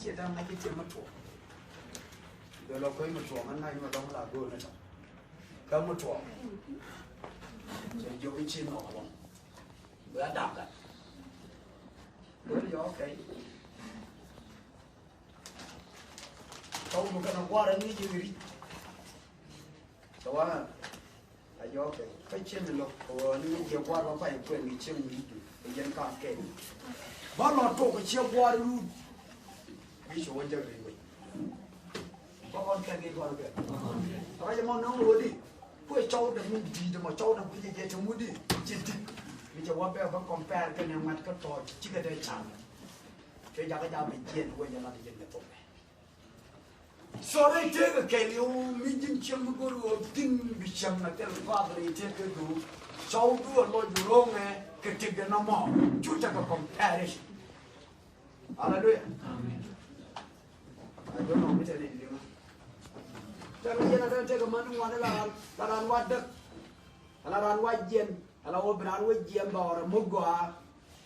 chia đang ngay cái chuyện mất thuɔ rồi nó coi một thuɔมันngay mà đông là đôi nó chẳng không một thuɔ rồi vô cái chiên nọ luôn bữa đạp cả bữa gió cái câu một cái nó qua đến như gì sao á là gió cái chiên mình lục của những chiều qua nó phải quyền bị chiên bị dân càng kẹt bao lọt tổ cái chiều qua luôn ví dụ anh chơi về mình có con cái gì còn kìa nói cho món nấu luôn đi quay trâu được mình gì mà trâu được cái gì trong mũi đi chỉ bây giờ qua bây giờ còn phe cái này mặt cái trò chỉ cái đây chạm cái giá cái giá bị chiên quay giờ là đi dân cái tổ này sau đây thế cái liu mình dân chiêm cái đồ tin bị chiêm là cái qua đây thế cái đồ trâu đua lôi dù lông này cái cái nó mỏ chút chắc là còn phe đấy Hallelujah. I don't know what it is. Jadi kita ada cakap mana mana laran wadah, laran wajian, lawan beran wajian bawa mugwa,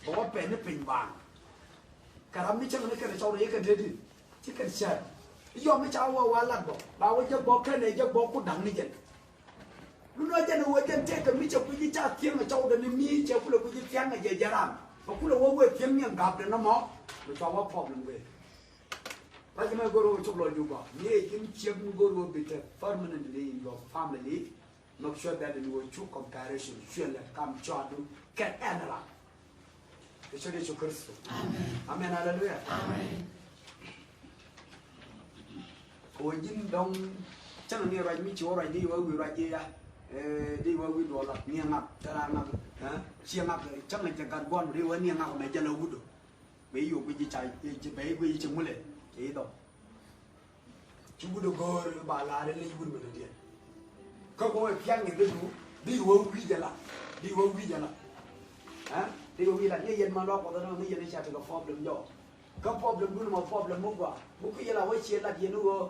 bawa pen bang. Karam ni cakap ni kerja cawai kerja jadi, cikar siapa? Iyo macam awal walat bo, lawan je bawa kene je bawa kudang ni je. Lu aja nak wajian cakap ni cakap puji cakap tiang cawai dan ni cakap pula puji tiang aja jarang. Aku lah wawe tiang yang gap dan nama, macam apa problem we. Lagi mana guru cukup juga. Ni ini cakap guru betul permanently in your family. Make sure that you will choose comparison. Sure lah, kam cadu cat anala. Itu dia cukup Kristus. Amen. Hallelujah. Amen. Ojin dong, jangan ni orang ni cakap orang ni orang dia, dia orang dua lah. Ni angap, cara angap, siangap, jangan jangan buat dia orang ni angap macam lalu tu. Bayu pergi cai, bayu pergi cemule. Itu, cuba dogor bala ada lagi pun betul dia. Kau piang itu tu, di wawi jalan, di wawi jalan, di wawi jalan. Ni yang malu apa tu? Ni yang ni cakap problem jo. Kau problem dulu mau problem muka, muka jalan wawi cialah dia nu.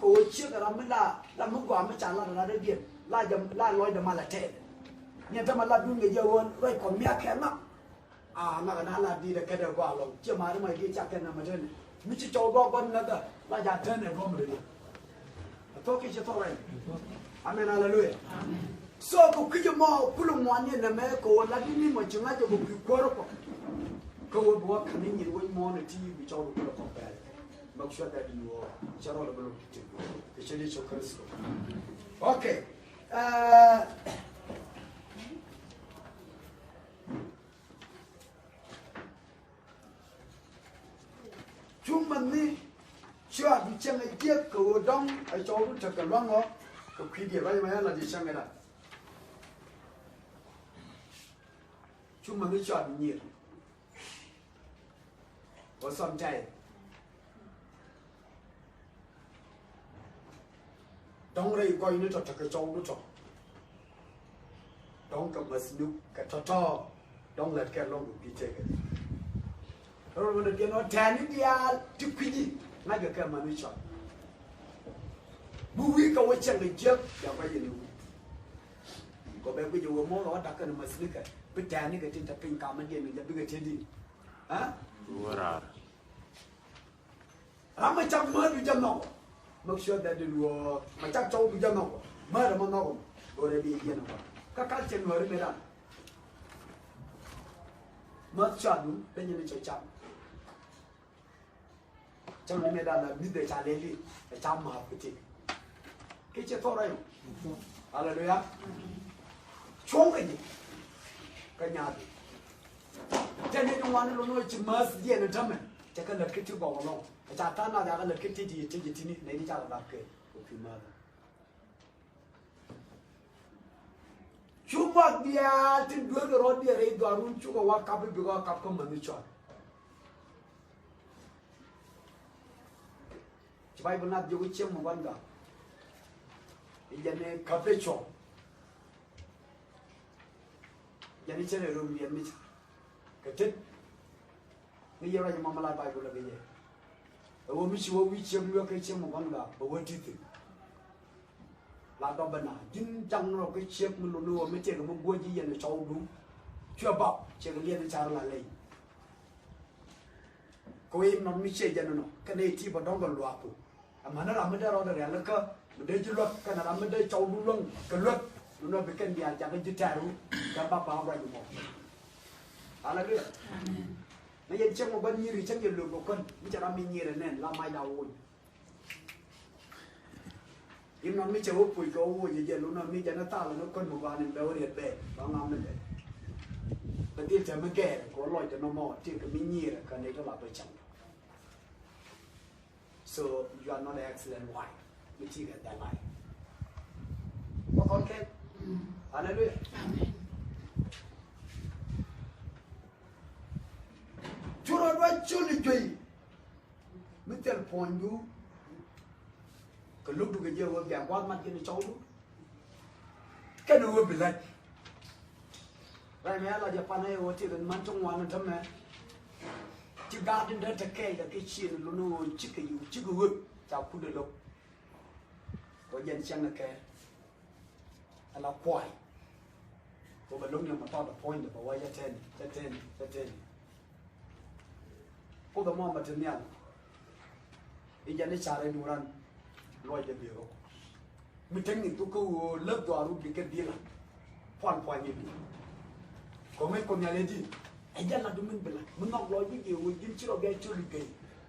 Kau ciak ramai lah muka macam lah ada dia, lah loy dah malah teh. Ni tu malah dulu dia jauh, loy kau miak kemak. Nak lah di dekat gua lo. Cuma mana dia cakap nama dia. Mesti coba kan nada, lah jatuh ni kau beri. Atau kita tahu ni. Amen, hallelujah. So kau kerja mau pulang mana nama kau lagi ni macam apa kau kuoth kau buat kami ni kau mau nanti bicara kau compare. Maksud dari you cara lebih tu. Kecuali cakap Kristus. Okay. Cuma ni, siapa bicara dia kau dong, jauh tu cakap luang oh, kau kiri apa yang mana dia cakap dah. Cuma ni siapa ni,我上在，当然可以你做这个jauh tu做，当个masnu kata当然kan long bicara. Orang mana dia nak tanya dia tukiji, nak ke manusia. Buwi kau macam lejak, yang apa yang lu? Kau berapa jauh mau orang tak kena masuk ke? Bertanya ke cinta pingkaman dia ni, tapi ke jadi, raar. Macam mana macam nak? Maksud dari luar, macam cakap macam nak? Mana nak? Orang dia nak. Kakak cendera merah. Macam tu, penyanyi cakap. Jangan ni dah nak bida cari lagi, macam apa betul? Kita tahu orang, hallelujah. Cuma ini, kenyat. Jadi orang orang cuma dia nak jaman, jangan nak kita bawa orang. Jatuh nak jangan nak kita di ni, ni jangan pakai, okey mana? Cuma dia tu dua orang dia rɛydan cuma wakap berapa wakap kau manusia. Supaya benar juga cium mungkin dah. Ini kapecho. Jadi cina rumah dia ni. Ketit. Ni orang yang mamalai Bible lagi je. Awu mesti awu cium juga cium mungkin dah. Bawa titik. Lalu benar. Jin jangan orang cium melulu. Mesti kamu buat je yang jauh dulu. Cuba, cakap lihat cara lain. koi non mi che jana no kane ti ba dong ba lua pu amana ra me da ro da ya la ka de ji lo ka na ra me de chau lu long ka lo no be ken dia ja ga ji ta ru ka ba ba ra mo hallelujah amen na yen chang mo ban ni ri chang ye lu ko kon mi ja ra mi ni re nen la mai da wo im non mi che wo pu ko wo ye ye lu no mi ja na ta lo no kon mo ba ni be wo riet be ba ngam neแต่ที่จะไม่แก่ก็ลอยจะนอมอที่ก็มีเงี้ยกันในก็หลับไปจัง so you are not an excellent wife ไม่ที่กันได้ไรเพราะคนแค่อะไรด้วยช่วยเราด้วยช่วยช่วยไม่เจอพอยดูก็ลุกดูกันเยอะว่าอย่างว่ามันกินในโจ๊กแค่ดูว่าเป็นไรไรแม่เราจะปันให้ว่าที่มันจงวันทำไมที่การดินเดินตะแคงกับที่ชีนลุนงชิกอยู่ชิกหุ่นจะพูดเดือดก็ยันเชียงตะแคงเราปล่อยพอไปลุงยังมาทอดแต่พอยเดี๋ยวบอกว่าจะเทนพวกเรามองมาถึงเนี่ยอีจันได้ชาเลยดูรันลอยจะเบี้ยวมีเทคนิคตัวกูเลิกตัวรูปดีกันดีละพอนเงี้ยก็ไม่คนยังเลยดีไอ้ยันเราดูมึงเป็นไรมึงนอกลอยวิ่งอยู่ยิ่งชิโร่แกชิโร่เกย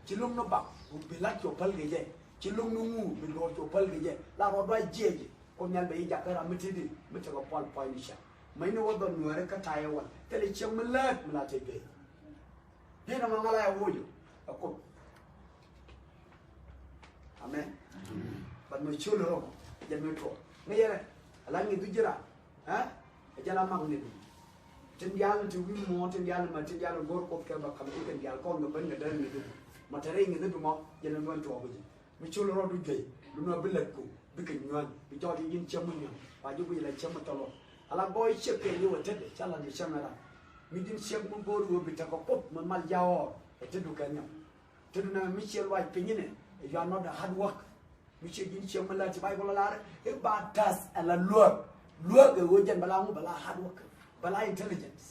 ชิลุงนบักมึงเป็นลักโจพัลเกยชิลุงนุ่งเป็นโลโจพัลเกยลาเราได้เจี๊ยคนยังไปอยากให้เราไม่ที่ดีไม่จะกับพอนนี่ใช่ไม่นึกว่าโดนหน่วยก็ตายวันแต่เลยเชื่อมันเลิกมันอาจจะเกยนี่เราอะไรเอาอยู่เอาคนอเมนบัดมือช่วยเรายันมือโตไม่ใช่อะไรเงี้ยดูจีระฮะจะละมั่งนี่ถึงยาลถึงวิมอถึงยาลมาถึงยาลโกรธกับแกบักคำที่กันยาลก้อนกับเป็นกันเดินนี่ดูมาเทเรงนี่ดูมั้งยันมือโตไปจีไม่ช่วยเราดูเกยดูน่าเป็นเล็กกูเป็นกันงานไปจอดยินเชื่อมันยังไปยุบไปเลยเชื่อมันตลอดอะไรบ่อยเชื่อเกยอยู่ว่าเด็ดชาลันเชื่อมันละมีดินเชื่อมันโบรู้ไปจากก็ปุ๊บมันมายาวจะดูกันยังจะดูน่ะไม่เชื่อว่าเป็นยังไง you are not a hard work ไม่เชื่อยินเชื่อมันละจะไปบลาร์เอบาดัสอะไรลวกเออวันจันบลางูบลา hard work บลา intelligence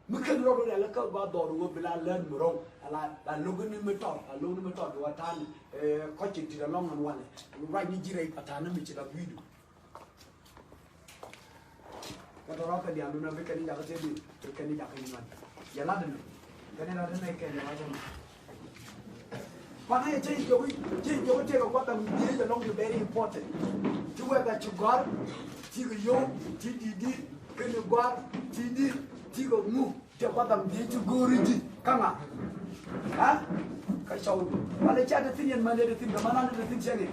เมื่อคืนเราดูแล้วก็ว่าดอรู้ว่าเวลาเล่นมือเราอะไรลูกนี่ไม่ตอดดูว่าท่านก็จิตที่เราล่องมันวันเลยไรนี่จีไรปัตานั่นไม่ใช่เราวิดูก็ตัวเราก็เดียวดูนะไม่แค่นี้อยากจะดูแค่นี้อยากให้มันอย่าละเดินแค่นี้เราเดินไม่แค่นี้เราจะวันนี้เจ๊โย่เจ๊ก็ว่าแต่ดีจะลงอยู่ very important ที่ว่าแบบชุกการที่ก็โย่ที่ดีก็อยู่การที่ดีที่ก็งูที่ว่าแต่ดีที่กูรีดีกังอ่ะฮะก็ชาววันนี้เจ๊จะทิ้งยันมันจะทิ้งกับมันนั่นจะทิ้งเช่นไง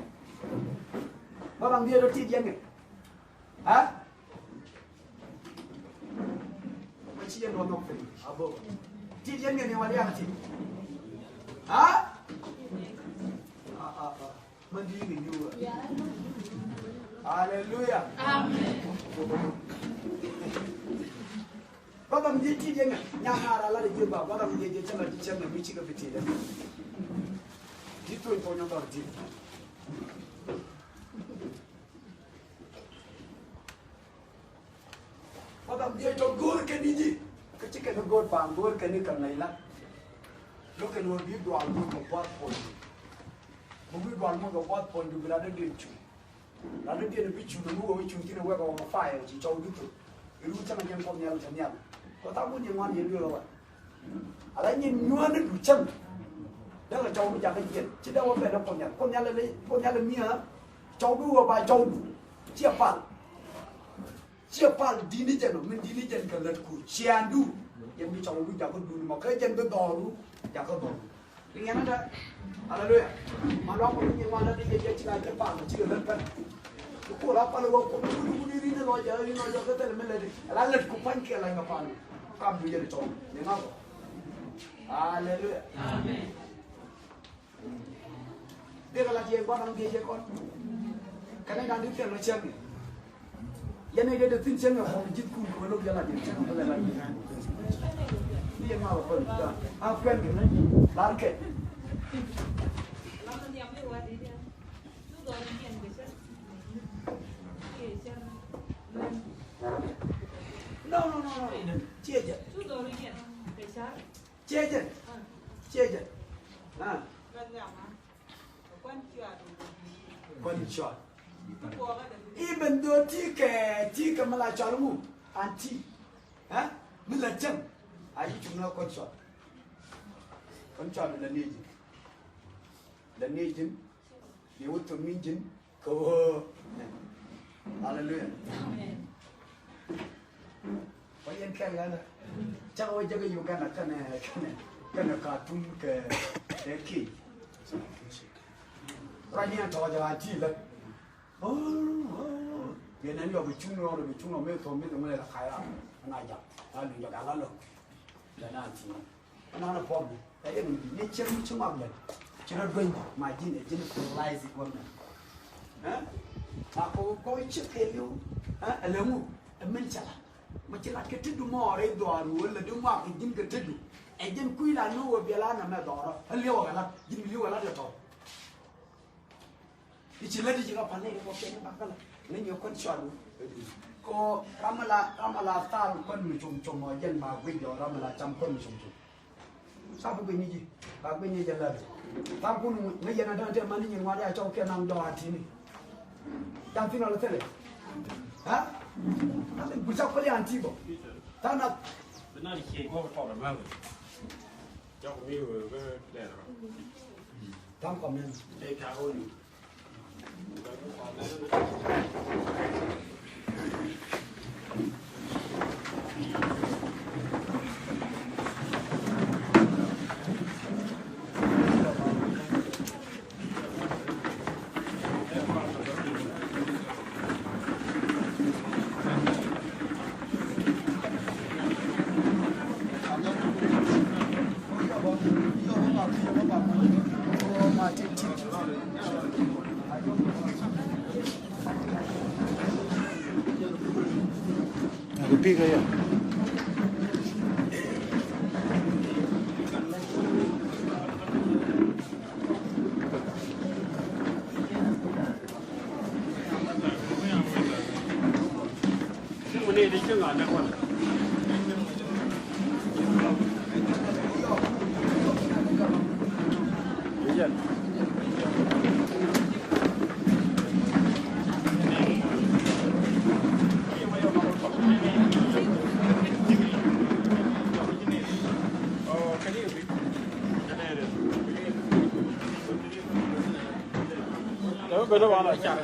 ว่าบางทีเราทิ้งยังไงฮะที่ยังโดนนกเป็นอาโบที่ยังเงี้ยวันนี้อะไรที่ฮะมันดีกันอยู่ฮาเลลูยาอาเมนก็บางทีที่ยังยามอะไรล่ะที่บอกว่าบางทีที่ฉันไม่ชิคกี้พายที่ตัวตัวยังต่อที่พอทำเดียวจบกูร์กันนี่จีก็ชิคกี้พายกูร์ฟังกูร์กันนี่กันไหนล่ะลูกกันวันนี้ดวงมึงกับวัดพลมึงดวงมึงกับวัดพลดูเวลาเดินจูแล้วเดินไปจูนึกว่าจูที่เราเว็บเอามาไฟจีเจ้าดูตัวรู้จักมันยังพอเนี่ยจะเนี่ยก็ตั้งบุญยังวันยังดูเราอ่ะอะไรนี่นัวนึกดูจังแล้วก็เจ้าไม่อยากให้เย็นที่ได้ว่าเป็นคนเนี่ยเลยมีฮะเจ้าดูว่าไปเจ้าเชี่ยปัลดีนี่จังมันดีนี่จังกันเลยกูเชียนดูยังมีเจ้าดูอยากก็ดูมาเคยจังก็ดอรู้อยากก็ดอเป็นไงนะอะไรด้วยมาลองคนยังวันนั้นยังชิลายจะปังชิลเลยกันกูรับไปเลยว่ากูนี่นี่ลอยเยอะก็แต่ไม่เลยอะไรเลยกูพันเกี่ยอะไรกับปังกำดูยังจบเนี่ยนะอะไรด้วยเดี๋ยวเราเยี่ยมว่าทำเยี่ยมก่อนกันในการที่เกี่ยวกับเชียงยังไงเดี๋ยวทิ้งเชียงกับผมจิตคุณกับลูกยังไงเชียงอะไรนี่ยังมาแบบคนจ้ะเอาเพื่อนกันเลยร้านเก็ตno เจี๊ยบ Chia chứ. Chia chứ. À. Quân chọn. Even though tikɛ mà là chọn mu anti. Hả? Mình là chân. Ai chúng nó quân chọn. Quân chọn là gì? Là gì chứ? Điều tụi mình chứ. Câu Hallelujah. Vậy anh cái này chắc ôi chắc cái yêu cái này cartoon cái kì. Rồi nha cho là chi đấy. Cái này giờ bị chung nó mấy thùng này là khai ra, nó này giờ, đừng cho cả lắm rồi. Để nó chi, nó là phong, cái mình đi chơi chung ăn vậy, chỉ là đuôi mà chỉ để chỉ là lại gì quan này. Mà có chiếc cái liu, là mu, mình chả mà chỉ là cái thứ đồ mò đấy đồ rồi là đồ mò cái cái thứ đồ, dân quy là nó về là nằm ở đó, liu cái là liu cái là được thôi. Thì chỉ lấy chỉ có phần này có cái nó bắt là lấy nhiều con chọn có Ramala ta con mình trồng mà dân bà quên rồi Ramala trăm con mình trồng sao không quên gì bà quên như vậy là tao cũng mấy giờ nào đó mà đi nhìn ngoài đây cho cái nam đò thì này đang phi nó là thế này hả tao định bứt cái anh chị bộ tao nào bên này thì có một làm sao cho cái nhiều cái đèn rồi tao còn mình đây cả ôi Pica aí. Ini di tengah ada kan. Iya. Cái đó là chả.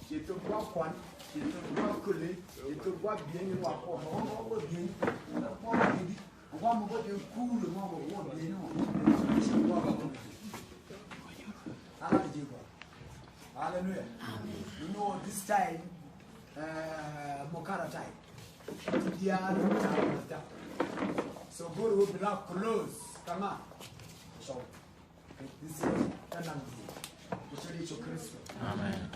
Yecu buat kuan, Yecu buat kulit, Yecu buat biang nyuaak, mau buat biang, mau biang, mau buat yang cool, mau buat biang, Allah dijaga. Hallelujah. You know this time, Mokara time, diaal, so God will be like close, come on. So this is Tanang, which is Yecu Christ. Amen.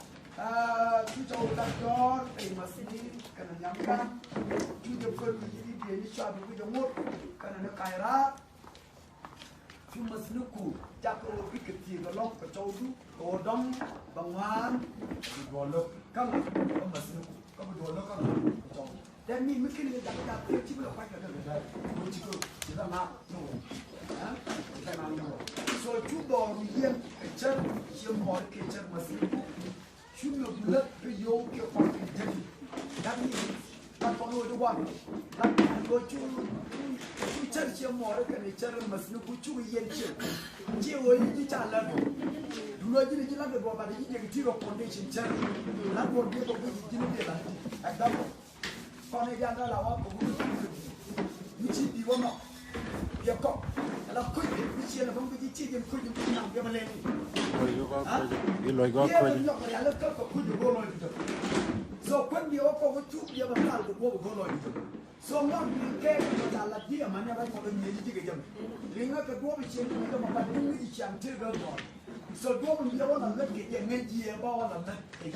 Chúng tôi đặt cho để mà xin đi cái này nhắm ra chúng tôi phân dia ni cha bi de mot kana na kai ra fi masnuku jak o bi ke ti ga lok ka chau du o dom bangwan bi do lok kam ko masnuku ko bi do lok ka chau dan mi mikin ni jak jak ti ti bi lok ka ka da ko ti ko ti da ma no ha ka ma no so chu do ru yen ke cher chi mo ke cher masnuku chu no bulat bi yo ke ko ke jadi dan ni ta ko no do wa dan ko chu cher chi mo ke ni cher masnuku chu yen cher chi wo yi cha la do du lo ji ni la do ba de ji ti ro condition cher la do de ko ji ni de la ai da ko ne ja la wa ko ni chi di wo no ya ko la ko ni chi la bang ji chi yen ko ji na ya ma le ni lôi gót coi ya la ko ko ji go lo ji so kon di o ko chu ya ba ka ko go lo ji so ngon ni ke ko ta la dia ma ne ba ko ni ji ge jam ringa ka do bi chen ni ko ma ba ni ji chang te ga do so do bi ya wona na ke nge ji e ba wona na ke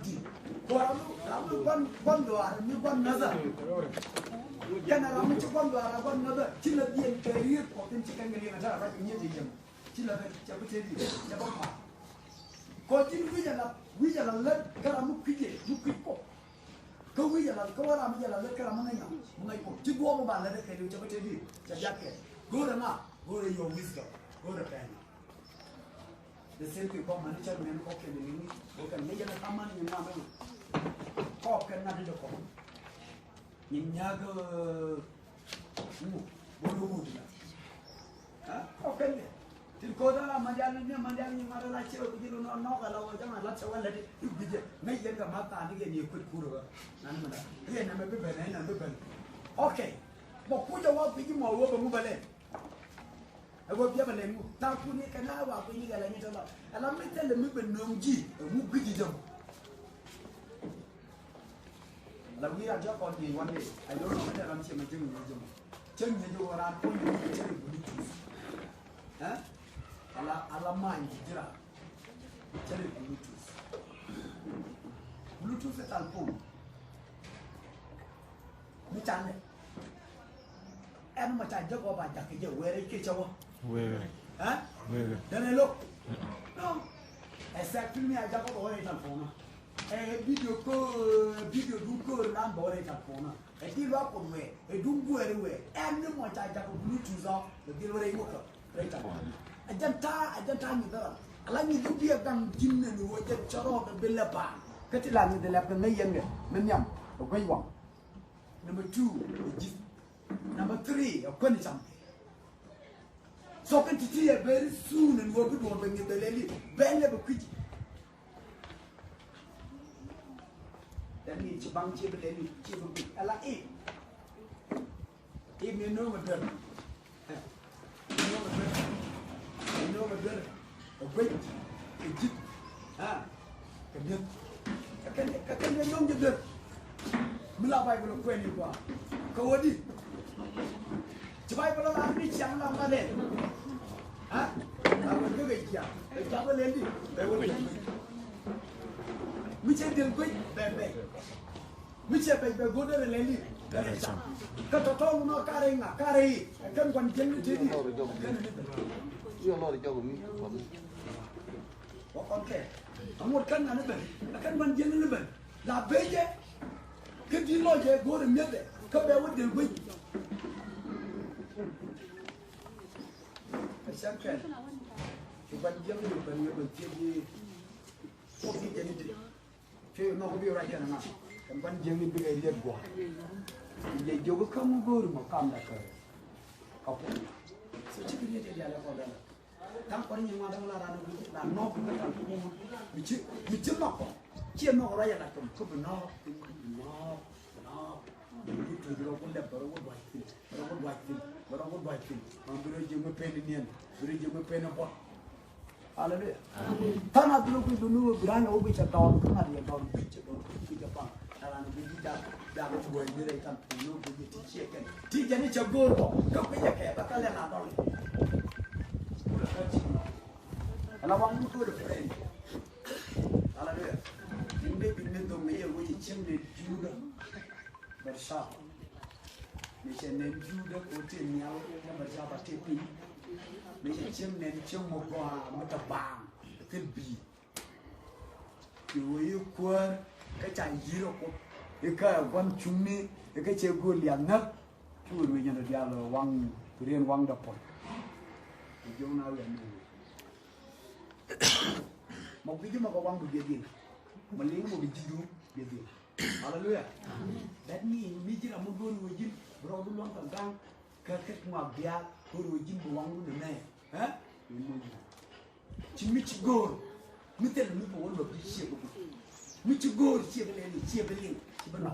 di ko amu ban do ar mi ban na za yana ra mu ci ban do ar ban na za ci la di en career ko tin ci kan ngi na ta ba ni ji jam ci la ta bu te di ya ba ma ko tin wi ya la le ka mu ki ko ko wi ya la ko ra mu ya la le ka mu ngai ko ci go mo ba la ke du ta bu te di ja ya ke go ra na go ra your wisdom go ra pen the same people manager men ko ke ni ko kan ne ya na taman ni na ma ko kan na de ko ni nya go mu bo lu di ha ko kan ne tin ko da manjal ni mara la che o di no ka la wa jama la che wala di bi je ne ye ga ma ta ni ge ni ko ku ro nan ma ye na me be na be okay bo ku ja wa bi mo wo ba mu bale ego bia bale mu ta ku ni ka na wa ku ni ga la ni to la ala me tele me be no ji mu bi ji jam la wi ra ja ko ni one day I don't know whether I'm saying jing ni jam chen ni jo ra ko ni chen bu ni ha ala man jira chen bluetooth c'est al pom mi chan em mà chạy cho bà chặt cái giờ quê đấy kia châu hả đây này lúc không em xem phim này cho có bộ này thành phố mà em video đúng cơ làm bộ này thành phố mà em đi loa còn về em đúng quê đấy quê em nếu mà chạy cho có bluetooth do được đi vào đây một rồi đây thành phố anh ta như thế nào là như cái việc đang chim này nuôi cho nó cái bên là bà cái thứ làm như thế là cái mấy dân này mình nhầm ở quay vòng number 2 number 3 okoni cham so kan titi very soon and wo do ben ye beleli ben le bukiji dan ni ci bang ci beleli ci bu ala e me no ma der no ma der o gwe e jit ha ka kan ne nom je der mila bai ko ko ni kwa ko wadi Coba kalau lari siang lam kade, ah, kalau tu kerja, kerja apa lagi? Betul. Macam dia kau, bebe. Macam bebe kau dah lagi. Kata tahu nak kari, kan kuan jeng jadi. Iya lo dijauh ni. Okey, amor kan ane ben, kan kuan jeng ni ben. Dah beje, kerja lo je kau dah miat deh, kau bewa dia kau. Siapkan. Cuban jam ni bukan dia berjadi kopi jadi tu. Saya nak kopi orang jangan nak. Cuban jam ni berjadi dia gua. Dia juga kamu guru makam dah ke. Kau. Sejak dia jadi ala kau dah. Tam orang yang ada melaran itu, nak nak kita tak punya. Macam apa? Cia nak orang yang nak kau benar. Itu juga pun dah baru buat. Baru buat. Ambil je mepen ni, beri je mepen apa? Haleluya. Tanah dulu berani ubi cakap, tanah dia tahun kita pang. Tanah ubi dah buat ni rekan dulu ubi tiada. Tiada ni cagur kau. Kau punya kayak bakal yang ada ni. Kalau orang itu ada friend. Haleluya. Ini tu maya ubi cendera juga bersah. mình sẽ nên du được ở trên nhau nhưng mà ra bắt tiếp đi mình sẽ chiếm nên chiếm một quả một tập vàng tên bì yêu quân cái chạy gì đâu cái quan cuŋni cái chơi gol yang ngất chú người nhận được diaal wang riêng wang đập bột chúng nào vậy một cái mà có wang được gì mà lấy một cái gì đúng gì hallelujah that means mi chỉ là một đôi người dân rồi luôn tận gang cái ngoại biak đôi người dân của wang luôn này hả chỉ mi chỉ gol mi tên là mi bảo là bị chia của mi chỉ gol chia cái này chia cái này chỉ bắt nạp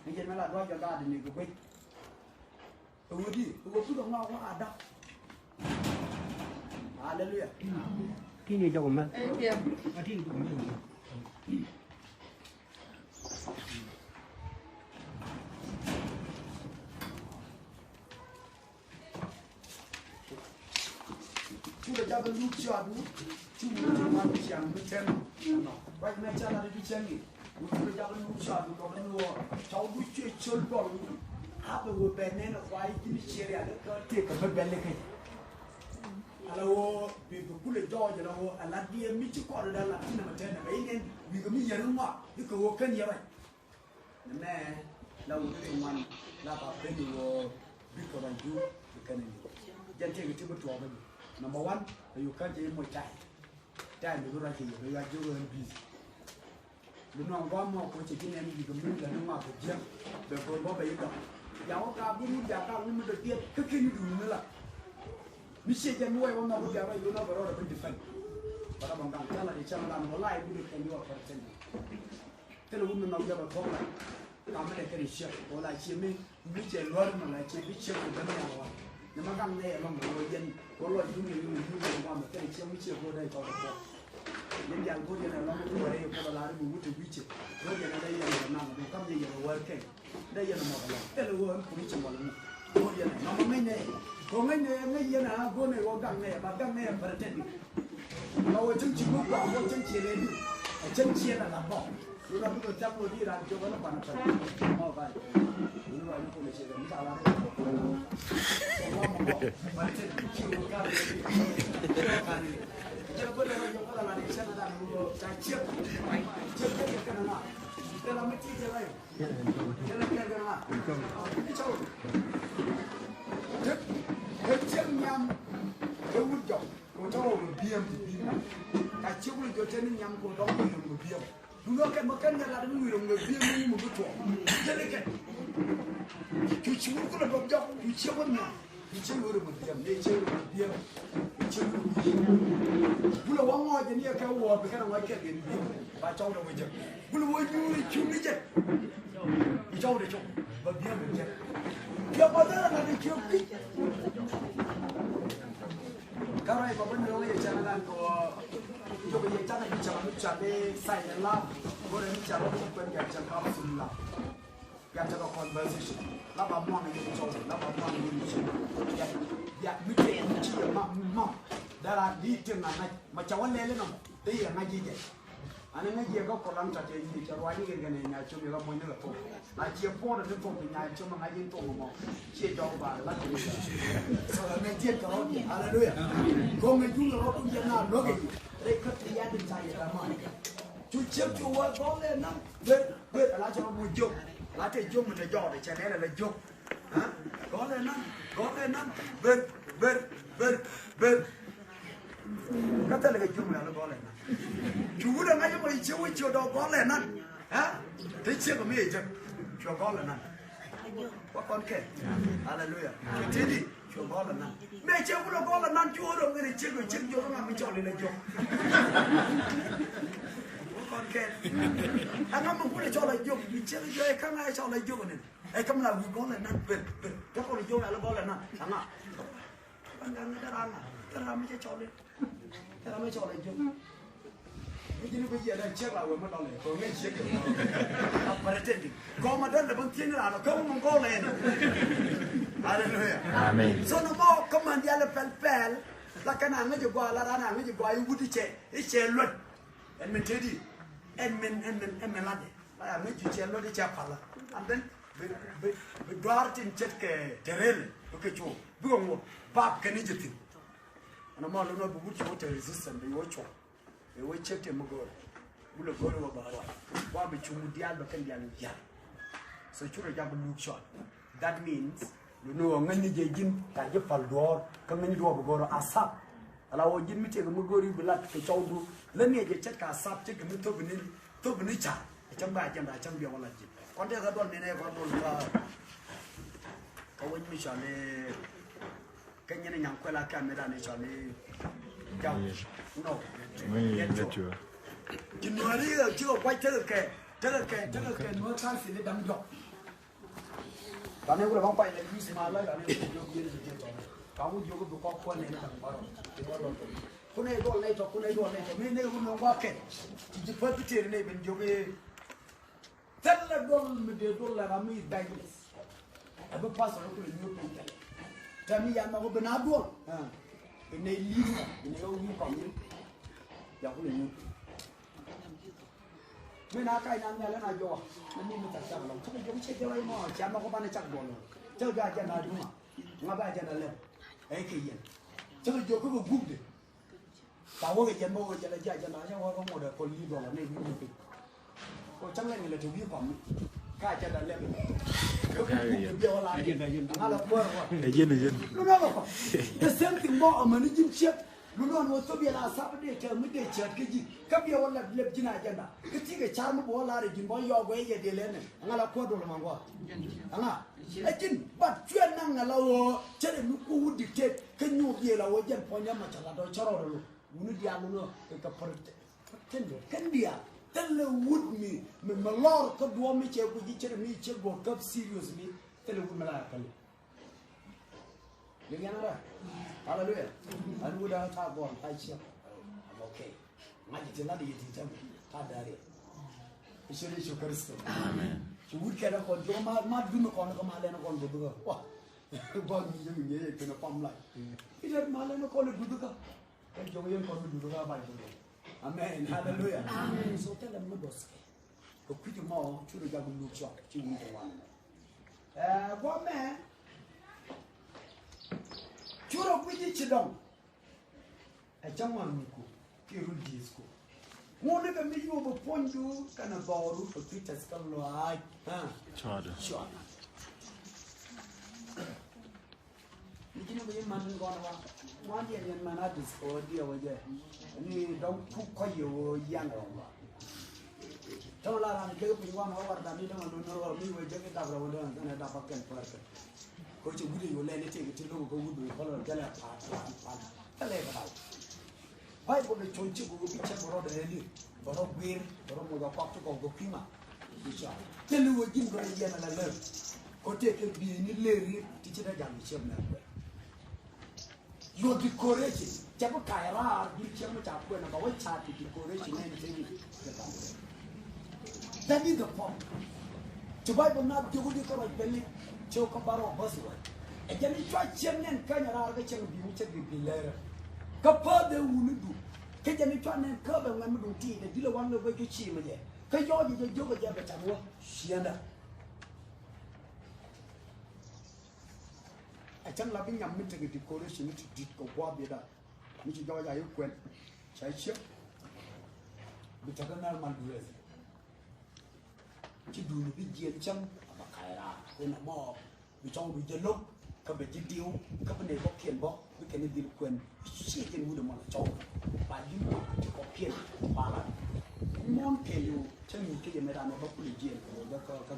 bây giờ nó là đôi cho ta thì mình cũng biết đi tôi cứ đồng nào có ada hallelujah cái gì cho mình cái gì cho mình chú đã cho cái lúc cho đúng chú muốn làm cái chẳng mới xem nó vậy mẹ cha là đi xem gì chú đã cho cái lúc cho đúng có cái lúa cháu cứ chơi chơi ball hấp được một bên này nó quay cái chia ra được cái tiệc cái bên này cái alo bị cái lúa cho cho nó là đi mi chú con đó là cái nào mà chơi này vậy nên vì cái mi giờ nó ngọt cái cổ cái gì vậy nè lâu cái ngoan là bảo bên điều biết cái bài chú cái này dân chơi cái chú có mình number one you can't chơi một chạy được ra thì rồi ra chú rồi busy lúc nào có một cái chuyện này thì cũng là nó mà phải chơi để còn có bây giờ giáo ca cũng giáo ca cũng được tiền cái gì nữa là mi sẽ chơi nuôi con nào giáo vậy nó vào đóเป็น defend para bang bang chala di chala nó lại cũng được cái nhiều phần trăm thế là mình nào giờ mà không lại làm cái cái gì đó lại chơi mình mi chơi luôn mà lại chơi biết chơi cái đó nào nhưng mà căng này là một người dân có loại những người mà cái chơi mi chơi vô đây có được những dạng của những là nó đây có là mình muốn bị chết rồi những đây là nằm được cắm gì là work đây là một cái là work cũng chỉ một lần rồi những nó mới này có mấy này mấy gì nào có này có căng này mà căng này phải chếtเราchân chỉ bước vào có chân chỉ lên chân chia là làm bỏ rồi là bây giờ chấp rồi đi làm cho nó bằng phải mau vậy đúng rồi nó cũng sẽ làm sao làm mà chết chịu cao cho bây giờ nó là để xem là cái chiếc cái nào thế là mấy chiếc thế này thế là cái nào cái châu cái chiếc nhâm cái vút dọc của châu biêm cái chiếc này cho trên nhâm của đó người đồng người biêm đúng rồi cái mà cái này là người đồng người biêm như một cái chỗ thế này cái chú chú cũng là đồng dọc chú chiếc con nhà chú người đồng người biêm đây chiếc người biêm chú bữa là quăng ngồi trên này cái hồ bị cái đồng ngoài kia biêm và châu đồng người biêm bữa là vui vui chú đi chết châu để châu và biêm để chết dia pada nak dicuci. Kalau ibu pun dulu ya jangan kau, coba ya jangan bicara bicara saya lah, boleh bicara bukan bicara kamu sudah, bicara conversation. Lapa muang itu jauh, lapa muang itu jauh. Ya mikir macam mak, darah di tengah macam mana lelaki nama, dia ngaji je. Ane ngaji aku kolam cakap ini, cara ini kerana ni cuma aku mahu nak tu. Ngaji apa dah tu pun ngaji cuma ngaji tu mau. Cie jauh bar, lagi. So ngaji kalau ni, haleluya. Kau ngaji kalau pun jangan lagi. Rekat dia dan saya ramai. Cuci cuci kau le nam, ber, lah cuma mujung, lah jom macam jauh, cakap le jom. Kau le nam, ber. Kata lagi jom lah kau le nam. Chú đã ngay mà chiều đó có lẽ năn, hả? Thế chiều có mấy giờ? Chiều có lẽ năn. Có con kể, hallelujah. Thế đi, chiều có lẽ năn. Mẹ chiều cũng đâu có lẽ năn, chú đâu người này chiều vô nó làm mình chọn lên chọn. Có con kể. Anh nói mà cũng để cho lại vô, mình chiều vô ai không ai cho lại vô này. Ai không làm có lẽ năn, về. Các con lại vô lại nó có lẽ năn, thằng ạ. Bạn đang cái ăn à? Cái làm mới cho lên. Cái làm mới cho lại vô. Jadi bây giờ chiếc là mà đau này, còn nghe chiếc được. Mà để đi. Còn mà đơn là bằng thiên là nó không có lên. Hallelujah. Amen. So nó mau come and yell pel. La cái nào nó chỉ qua la nào nó chỉ qua yêu đi chơi, đi chơi luôn. Em mình chơi đi. Em mình la đi. Là nó chỉ chơi luôn đi chơi phải là. Anh đến be duartin cetke terrene ke cho bugo mo bab ke ni jetin ana ma lo no bu buti o resistance be wo cho e wo cete mo go bulo go lo ba wa be chumu dial ba kan dial ya so churo jab look shot that means lu no ngani je jin ta je fal dor ka ngani do bo go asap ala wo jin mi te mo go ri bilat ke chawdu le ne je cet ka asap te ke mi to bini cha cham ba jam da cham bi wala ji kon de ga dol ne ne ko dol la ka wo mi cha le ka nyene nyam ko la camera ne cha le ja no Yecu. Jinwari ji ko kwai ke no kan si le dam do ka ne ko ba kwai le use ma la ga ne ko jo je je to ka wo jo ko ko ne na ba ro ko ne do le to ko ne do le to me ne ko no wa ke ji pa ti ne ben jo be tella do me de do la mi dai abe paso ko le mi ko tami ya ma ko bena do ne li ne o mi pa mi ya ko le mi me na kai na le na jo na mi ta cha lo ko jo che de wai mo cha ma ko ba na cha do lo che ga ja na du ma nga ba ja na le ai ke yen che jo ko bu de ta wo ke jen mo ko ja la ja na ja wa ko mo de ko li do la ne mi mi ko chang le le to bi pa mi ka ja na le ko bi wala ala ko wa no no the same thing mo amani jin che lu no no to bi la sa de ke mi de che ke ji ka bi wala le jina ja na ke ti ke char mo bo la re jin bo yo go ye de le ne ala ko do ma ngo ala ajin ba tue na ngala wo che de mi ku wudi ke ke nyu bi la wo jen po nya ma cha la do charo do nu dia no ka porte kan dia tell wood me malor ko do mi che ku ji che mi che go kap seriously tell wood mala kan le yana ra hallelujah an wuda ta go ta chi okay ma ji tela de ti tam ta dare ishele shu kristo amen chu wood ke da ko do ma du ko ko ma le na ko do wa ba mi je mi ye ke na pam la ide ma le na ko le du ka kan jo yen ko du ka ba do amen hallelujah amen so tell them no boske ko kwiti mo churu ga bu lucho chi wu de wan go me churu kwiti chidong chamwan ko ki ru disco mo ne be mi yo bo ponju kana bauru ko kwiti skalo ai Chada. ni kini be man go na wa dia yen man disco dia waje ni dong ku ko yo yang ro to la ran ke pu wa ma war da ni dong no mi we je ke da bro do na da pa ken pa ko ci gudi yo le ne te ke lo ko gudu ko lo jala pa le ba bai ko le chon ci go bi che bro de ni bro gwir bro mo ga pa ko go pima bi cha te lu wo jin go ye na la le ko te ke bi ni le ri ti ci da jam ci na your decoration jabu kaira di chama chapu na bawa chati decoration na ni that is the point to bible na jogo di ko beli cho ko baro baswa e jani twa chemnen kanya ra ga cheng bi mu che bi lera ka pa de wuludu ke jani twa nen ka ba ngam du ti de dilo wan lo ba ju chi ma je ka yo ji je jogo je ba tanwa shianda a can labin yam mi tege decoration mi ti ko kwa be da mi ci jawa ya kwen chai chip bi ta na man duer ci du ni bi je cham ba kaira ko na mo bi chong du je lok ka be ji diu ka be ne ko kien bo bi ke ni dil kwen ci ke mu de mo chong ba di ko kien ba la mon ke yo chen mi ke me da no ba ku li je ko da ka ka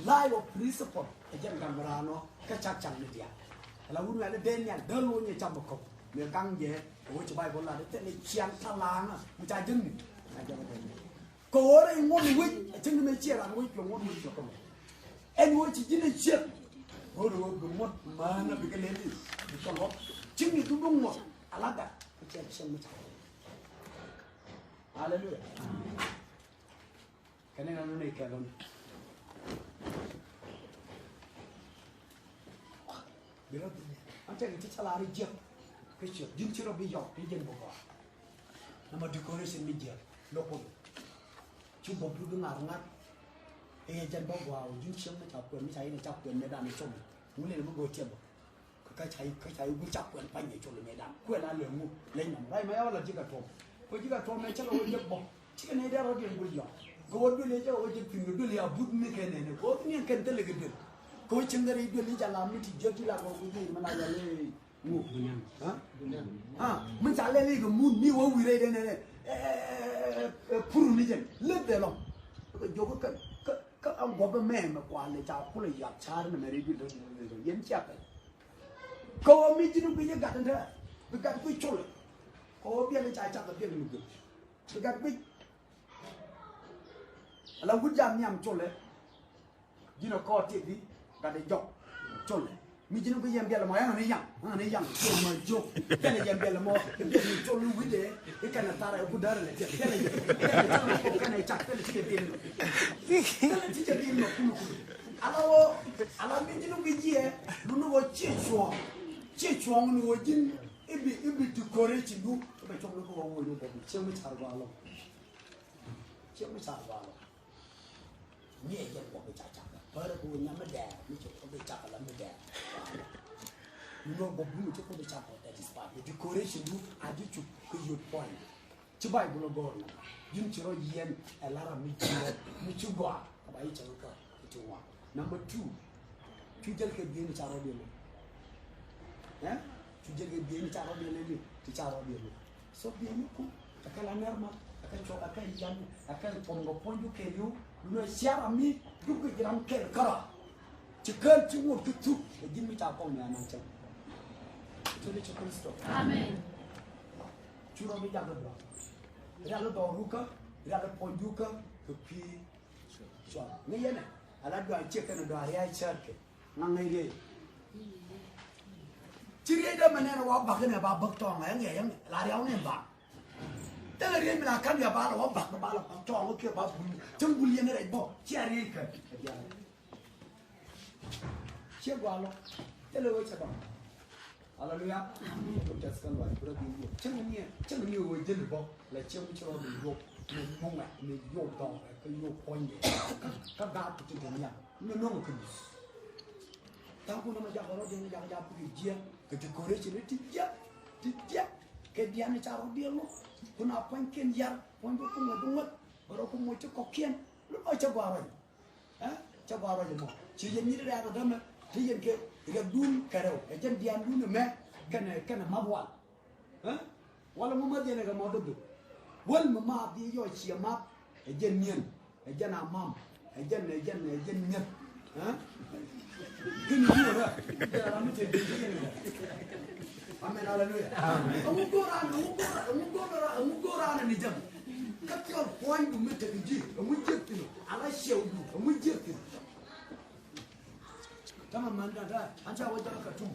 live of principle e jen gamrano ka chak chang ni dia la wunu ala denial dalo ni cham ko me kang je o chi bai bola de ni chiang thalang mi cha jing ni a ja de ko re ngon wi e jing me chi ra wi ko ngon wi ko en wo chi jin chi o ro go mo ma na bi ke le ni bi ko lo jing ni du dong mo ala da chi chen mi cha hallelujah kene na ne ke lo bilo ante ti salari je ke ci din ci robi yo di jen boko na ma decoration mi je loko ci bobu du ngar ngar dân bao vào dưới sớm nó chọc quyền mới thấy chọc quyền mới đàn trong muốn lên nó ngồi tiệm cái thấy cũng chọc quyền bay nhảy cho lên mới đàn quyền là lửa ngu lên nằm đây mấy ao là chỉ cả thôm này chắc là ôi giấc bọc chỉ cái này đã rồi điện bùi gió có đôi lấy cho ôi giấc phim đôi lấy à bút mấy cái này có những cái tên là cái đôi có chừng đấy đôi lấy cho làm cái gì chỉ là có cái gì mà lại là ngu mình trả lên cái muốn nhiều ở đây này phụ nữ này lên đây luôn cái chỗ cái ông có bên mẹ mà quản lý cháu cũng là giặt cha nó mẹ đi được rồi yên chắc đấy có mấy chú nó bây giờ gạt thế bây gạt cái chỗ này có biết là trái chắc là biết được bây gạt cái là cũng giảm nhầm chỗ này như nó có chuyện gì gạt để dọc chỗ này mấy chú nó bây giờ biết là mọi người này nhầm chỗ mà chỗ cái này giờ biết là mọi cái chỗ lưu ý đấy cái này ta lại cũng đỡ rồi cái này chắc cái này chỉ tiền cái chỉ tiền mà cũng alo mấy chú nó bây giờ nó có chia chuông nó có chín ibi tu kore chỉ đủ cái trong nó có ngồi nó có chiếc mới chả vào luôn nhẹ nhàng có cái chả bởi vì cô nhà mới đẻ mới chụp có cái chả là mới đẻ nó có bún chứ không có chả tại đi spa tu kore chỉ đủ à đi chụp cái yếu point chứ bài của nó gòn nhưng chỉ rồi yên là làm mình chụp qua bài chẳng có cái chụp qua number 2 chú chân cái gì chả rồi đi chú chân cái gì chả rồi đi thì chả rồi đi so bien nó cũng cái là normal cái chỗ cái yan cái phòng ngọc phong du kêu nó xả ra mi du cái làm kêu cả chỉ cần chú một cái chút cái gì mới chả có mẹ năng chân chú đi chúc Christ amen chú rồi bây giờ rồi đó ruka ra là phong du cái pi cho nghe này là đoàn chiếc cái đoàn riêng chơi năng ngay đi chỉ riêng mà nên là bạc cái này bạc tròn này nghe là đéo nên bạc thế là riêng là cái nhà bạc là bạc tròn nó kia bạc trong bùn liên này bỏ chia riêng cái chia qua luôn thế là cái sao Hallelujah chúng ta sẽ nói về điều gì chẳng nhiều người dân bỏ là trong cho mình vô mình mong mẹ mình vô đòn cái vô quan gì các gã của chúng ta nó nông cái tao cũng nói rằng nó đang cái gì cái cố đấy chỉ nó tiếp cái dia này chả biết luôn cũng nào quan kiên giang quan cũng không đúng mất rồi cũng muốn cho có kiên lúc ấy cho qua rồi cho qua rồi mà chỉ dân như thế này rồi mà thì dân kia cái đun cái đâu cái dân dia đun mà cái này mà buồn wala mo ma dene ga mo do wal ma ma bi yo chi ma e jen nyen e jen amam e jen nyet kini yo ra ya mi te bi jen amen hallelujah amen amu gora na ni jam ka ti on point du mete ji amu jetti ala shewdu amu jetti tama manda da anja wa ka tum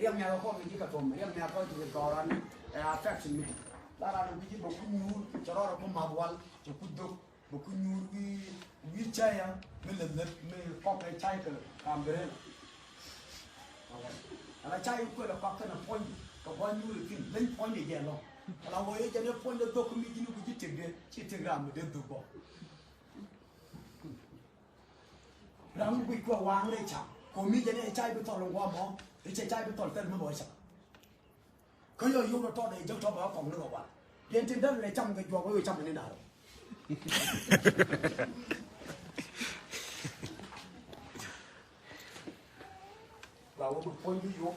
riêng nhà có cái gì cả tôm riêng nhà có chỉ có là affection mình là nó bị bốc nhur cho nó có mà buồn cho cút đục bốc nhur vì chai à mình mình có cái chai cái làm cái này là chai cũng là có cái nào point nhur thì lên point để dễ luôn là người cho nên point được tôi cũng bị cái chừng đấy chỉ chừng làm một đêm tụt bỏ rằng bị qua vàng đấy chẳng có mi cho nên chai bị thò lồng qua mỏ thì chạy bị tổn thương mới bồi sạch, có giờ dùng nó to để cho bảo phòng nó bảo điện trên đất này trong cái chuồng có người trong này nào vào một point đi vô,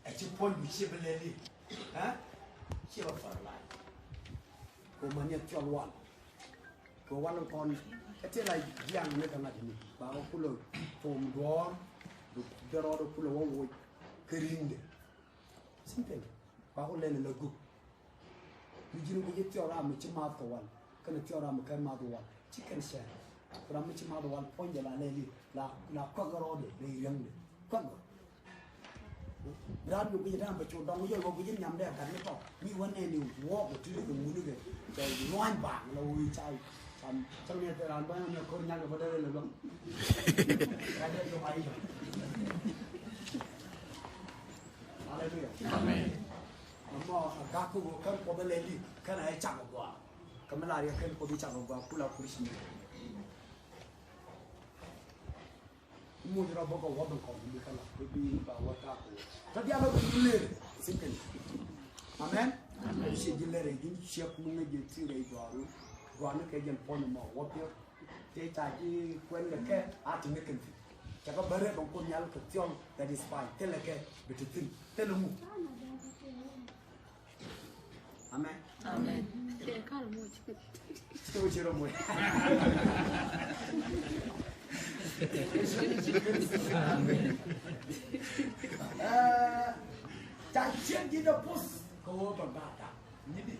ai chịu point bị xếp lên đi, xếp vào phần lại, của mình nhận cho loạn, của quan long con cái này giang này cái này thì bảo cũng là phồng đó đó đó cũng là vòng vòi kering đấy, simple, bảo lên là gục, mình chỉ có cái tiêu ra mình chỉ mát thôi, cái này tiêu ra mình cái mát thôi, chỉ cần xe, rồi mình chỉ mát thôi, point là lên là quăng cái đó để riêng đấy, quăng, ra được cái gì đó mà chỗ đông rồi có cái gì nhắm đấy cái này to, mi vấn đề nhiều quá, một thứ cái muốn cái, rồi loan bảng là ui chai trong này tôi làm bao nhiêu con nhang vào đây là luôn, cái này tôi hay rồi, Hallelujah, Amen. Mà các cô có bên lên đi, cái này chẳng quá, kamala ya kan ko bi cha ba kula kursi mu dira ba ko wa ba ko bi kala bi ba wa ta ko ta dia lo bi le simple amen amen shi gilere din chef mu nge ti re do ro ne ke jen pon mo wa pe te ta ji kwen le ke at ne ken ti cha ba bare ba ko nyal ko tion that is fine tele ke bititin tele mu amen amen ke kala mo chi ko chiro mo ta chen di da pus ko ba ba ta ni di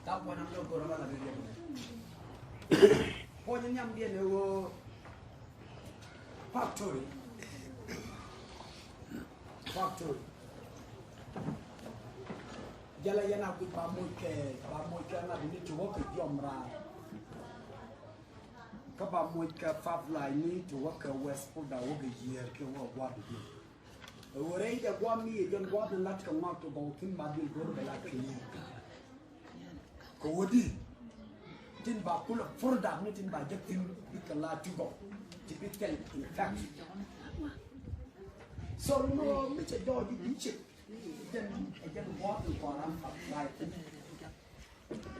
ta ko na lo ko la la de ko ni nyam bien wo factory jala yana ku pa mo ke na ni to wo ke yomra ka ba mo ka favla ni to wo ke west for da wo ke year ke wo wa de wo rɛydɛ gwa mi jon gwa de lat ka ma to go tin ba bil go de la ke ni ko wodi tin ba kula furda ni tin ba je tin ka la tu go typical in fact so no mi che do di che jen gwa de ko ram fa bai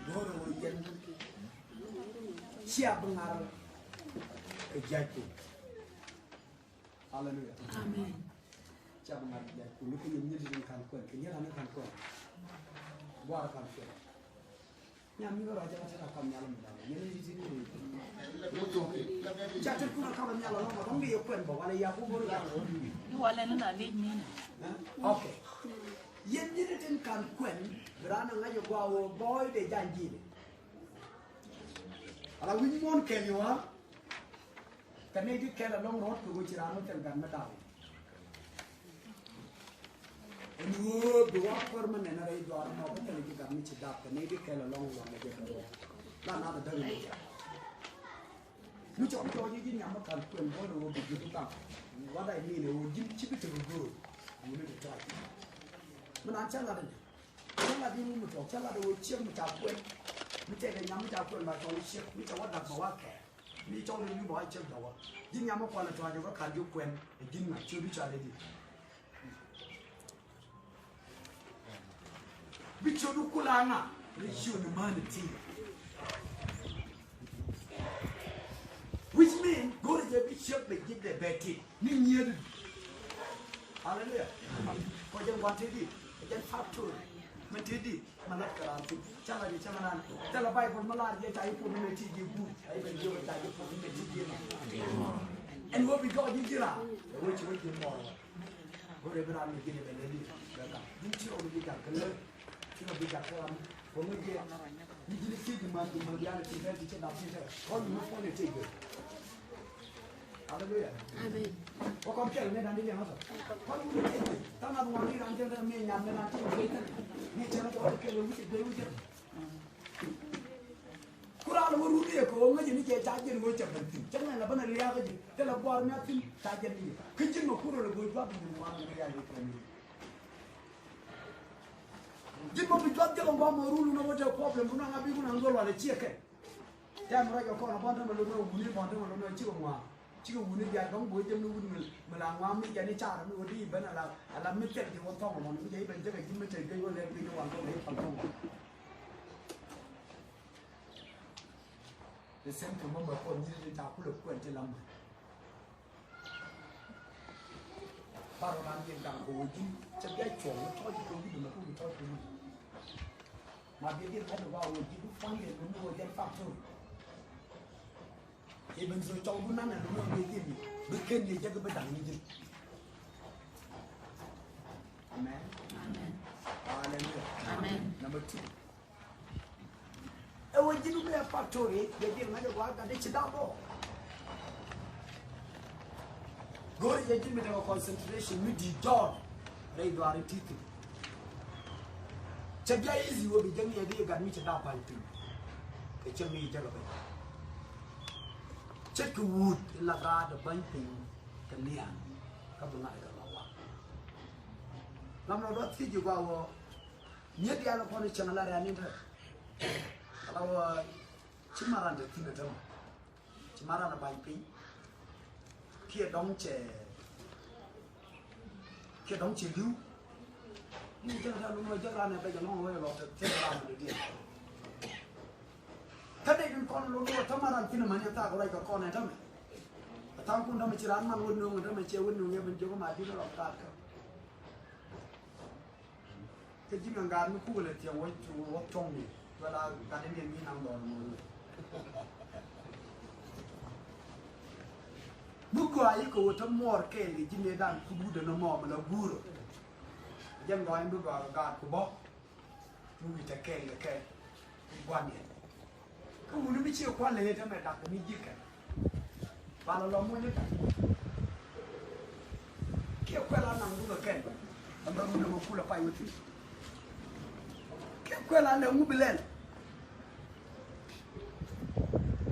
do ro jen sia bengar ke jatu haleluya amen cha bengar jatu lu ke yin ni kan ko ke ni ran kan ko gwa kan ko nya mi ro ja ta ka nya lo mi da ye ni ji ni ro to cha ta ku ka nya lo ma dong ye kwen bo wala ya ku bo ga ro ni wala na le ni na okay yen ni tin kan kwen ran nga yo gwa wo boy de janji ala win mon ke yo ha kane di ke la long rot ko chi ran ten gan ma da ni wo do wa permanent na re do ar mo ko te di gan mi chi da kane di ke la long wa me de ko la na da ni ni cho ji nyam kan kwen bo ro bi ju ta wa dai ni le wo ji chi bi te go ni le taมันช่างอะไรช่างอะไรนี่มันจบช่างอะไรว่าเชี่ยมันจับเว้ยมันเจ๊เลยยังไม่จับเว้ยมาตอนเชี่ยมันจะว่าดักบอกว่าแก่มีเจ้าเลยนี่บอกให้เชี่ยแต่ว่ายิ่งยังไม่พอละตัวเดียวก็ขาดยุคเว้ยยิ่งหนักช่วยวิจารณ์เลยดิวิจารณ์กุลานะวิจารณ์มันที which mean go to the bishop and give the betty ni near hallelujah ko jeng wanti di jen factor mentidi manak karanti chala di chala nan chala bible malar je tay ko me ti ji bu ay ben je tay ko me ti ji and what we got you jira which we mo ko re bra mi gine ben di ka din ti o di ka kala ti o di ka kala ko me je ni ji ti ji ma ya ti ben ti da ti ko ni mo ne ti hallelujah amen o kom kel ne dan di ha so ko ni ta na mo ni ran je me nyam me na ti ke ta ni chana ko ke lu ti de u je kura lo ru ni ko nga ni ke ta je ngo cha ban ti chana na bana liya ga ji te la bor me ti ta je ni ke ji no kuro lo go ba bi mo ma ni ya ni ko ni ji mo bi jot de lo ba mo ru no mo je problem no nga bi ku na ngolo le chi ke ya mo ra ko na ba ta mo lo no bu ni ba ta mo lo no chi ko ma chico wuni dia dong boy jem no wuni mala ngam mi jani cha no di ben ala mi tel di won tong mo mi jai ben jaga jim tel gay wala bi no wan ko le pal tong the same to mo ko ni di ta ku le ko en te lam paro nan yen dang ko ji cha bia chong to ji ko di no ko to ko ma bi di ko ba wo ji du fang ye no mo jen fa to even so trong bulan na no be tin be ken ni jaga be dang ni jin amen amen hallelujah amen number 2 e wo jinu be factory ye di ma wa ga de chida bo go ye jinu be concentration mi di dog re do ari titi chega easy wo be jang ye de ga mi chida pa tin ke chemi jaga be check wood la ga da banking ka nia ka bunga ga lawa lam no dot ti ji gwa wo nye dia la ko ni changala ra ni da kalau cimaran de tina dam cimaran na bai pi kia dong che liu ni jangan lalu mau jalan apa jangan mau lo jalan de dia kadai dun kon lo tamaran tina manya ta ko lai ka kon dam ta kun dam ciran man won no dam che won no ya ben jogo ma di lo ta ka ke jingan gar mu ku le tiang wo chu wo chong ni wala ka den ni nang do mo buku ayi ko ta mor ke ni jinne dan ku bu de no mo ma la guro jam go en buku ga ku bo mu bi ta ke le ke gwan ni ko mu ni chi ko le ta me da ko ni jika ba lo mo ni ka ke ko la nang du ke amba mu no ku la pa yu ti ke ko la le mu bilen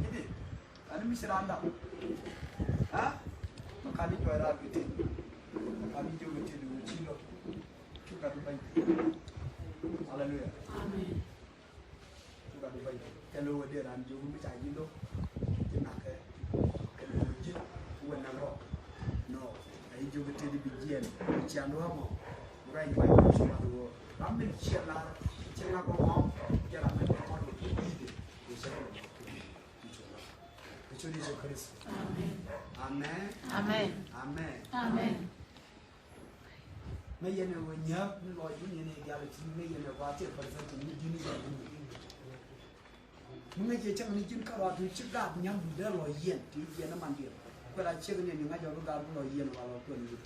ini ani mi siranda ha makani juara gitu kami juga tidak cilo juga dibaik haleluya amin juga dibaik kalau dia ran juga mencari lo jenak kalau jin wana ro no ai juga tidak bijian cian doang mau murai baik cuma dua ambil cian lah cian aku mau jalan mau ide bisa Yecu Yesus Kristus. Amen. Amen. Amen. Amen. Mấy giờ này nhớ nó gọi những người này giờ là chỉ mấy giờ này qua chết phần thân chúng mình đi rồi mấy giờ chắc mình chỉ có vào thì chắc gặp nhau để lo yên thì yên nó mang điện quay lại chơi cái này những ngày giờ nó gặp lo yên vào lo quên đi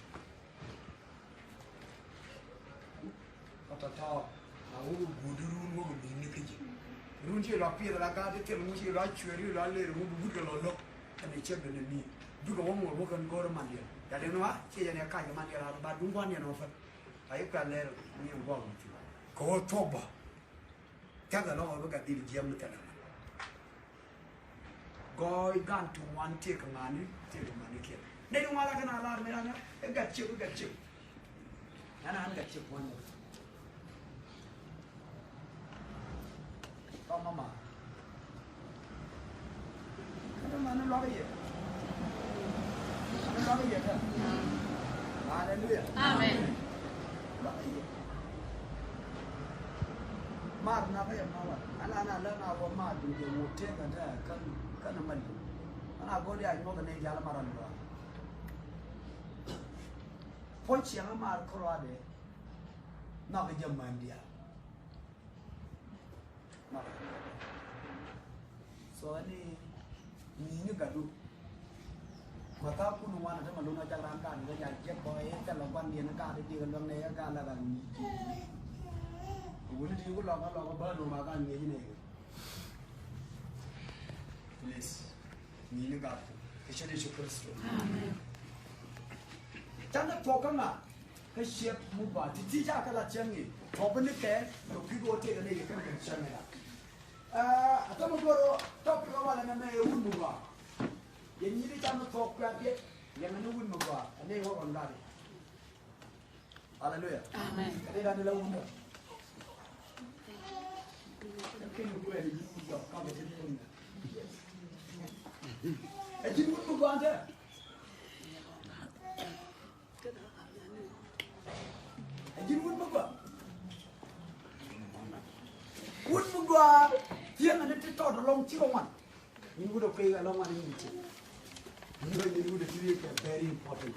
có to là u bù du u bù đi cái gì run chỉ lo pia là cái cái mu chỉ lo chơi đi lo lấy mu bù cái lo lo cái này chơi được này du cái ông ngồi cái con mang điện ya de no chỉ là cái cái mang điện là ba đúng quan niệm nó phải ai cái này nhiều quá rồi có thọ ba chắc là nó có cái điều gì mà cái này gọi gan tu quan thế cái ngani thế cái ngani kia đây đúng là cái nào là mấy anh cái gạch chịu anh gạch chịu quan con mama cái mà nó lo cái gì nó lo cái gì đó hallelujah amen mar na phải mà ana lên nào có mar thì một thế cái đó cái nó mình ana có đi anh mua cái này giá là mar ăn rồi phun chiang mar khora đấy nó cái dầm mình đi à so ini ni cả đủ mà ta cũng không ăn mà lúc nào chẳng làm cả người nhà chết coi cái lòng quan điểm nó cả thì chỉ cần lần này cả là gần Gue ni juga lo baru makan ni ni. Please, ni ni kat. Yecu Yesus Kristus. Jangan fokus lah. Kesiap mubah. Tidak kalau cengi. Fokus ni kan. Tapi kau tiada ni kan kesiap ni lah. Atau mungkin topik awal ni un mubah. Yang ni jangan fokus dia. Yang ni un mubah. Ini orang dari. Hallelujah. Amen. Ini dah ni lah un. Jadi buat apa anda? Jadi buat apa? Buat apa? Dia mana tertawa dalam ciuman. Ini buat apa? Dalam mana ini? Ini buat cerita very important.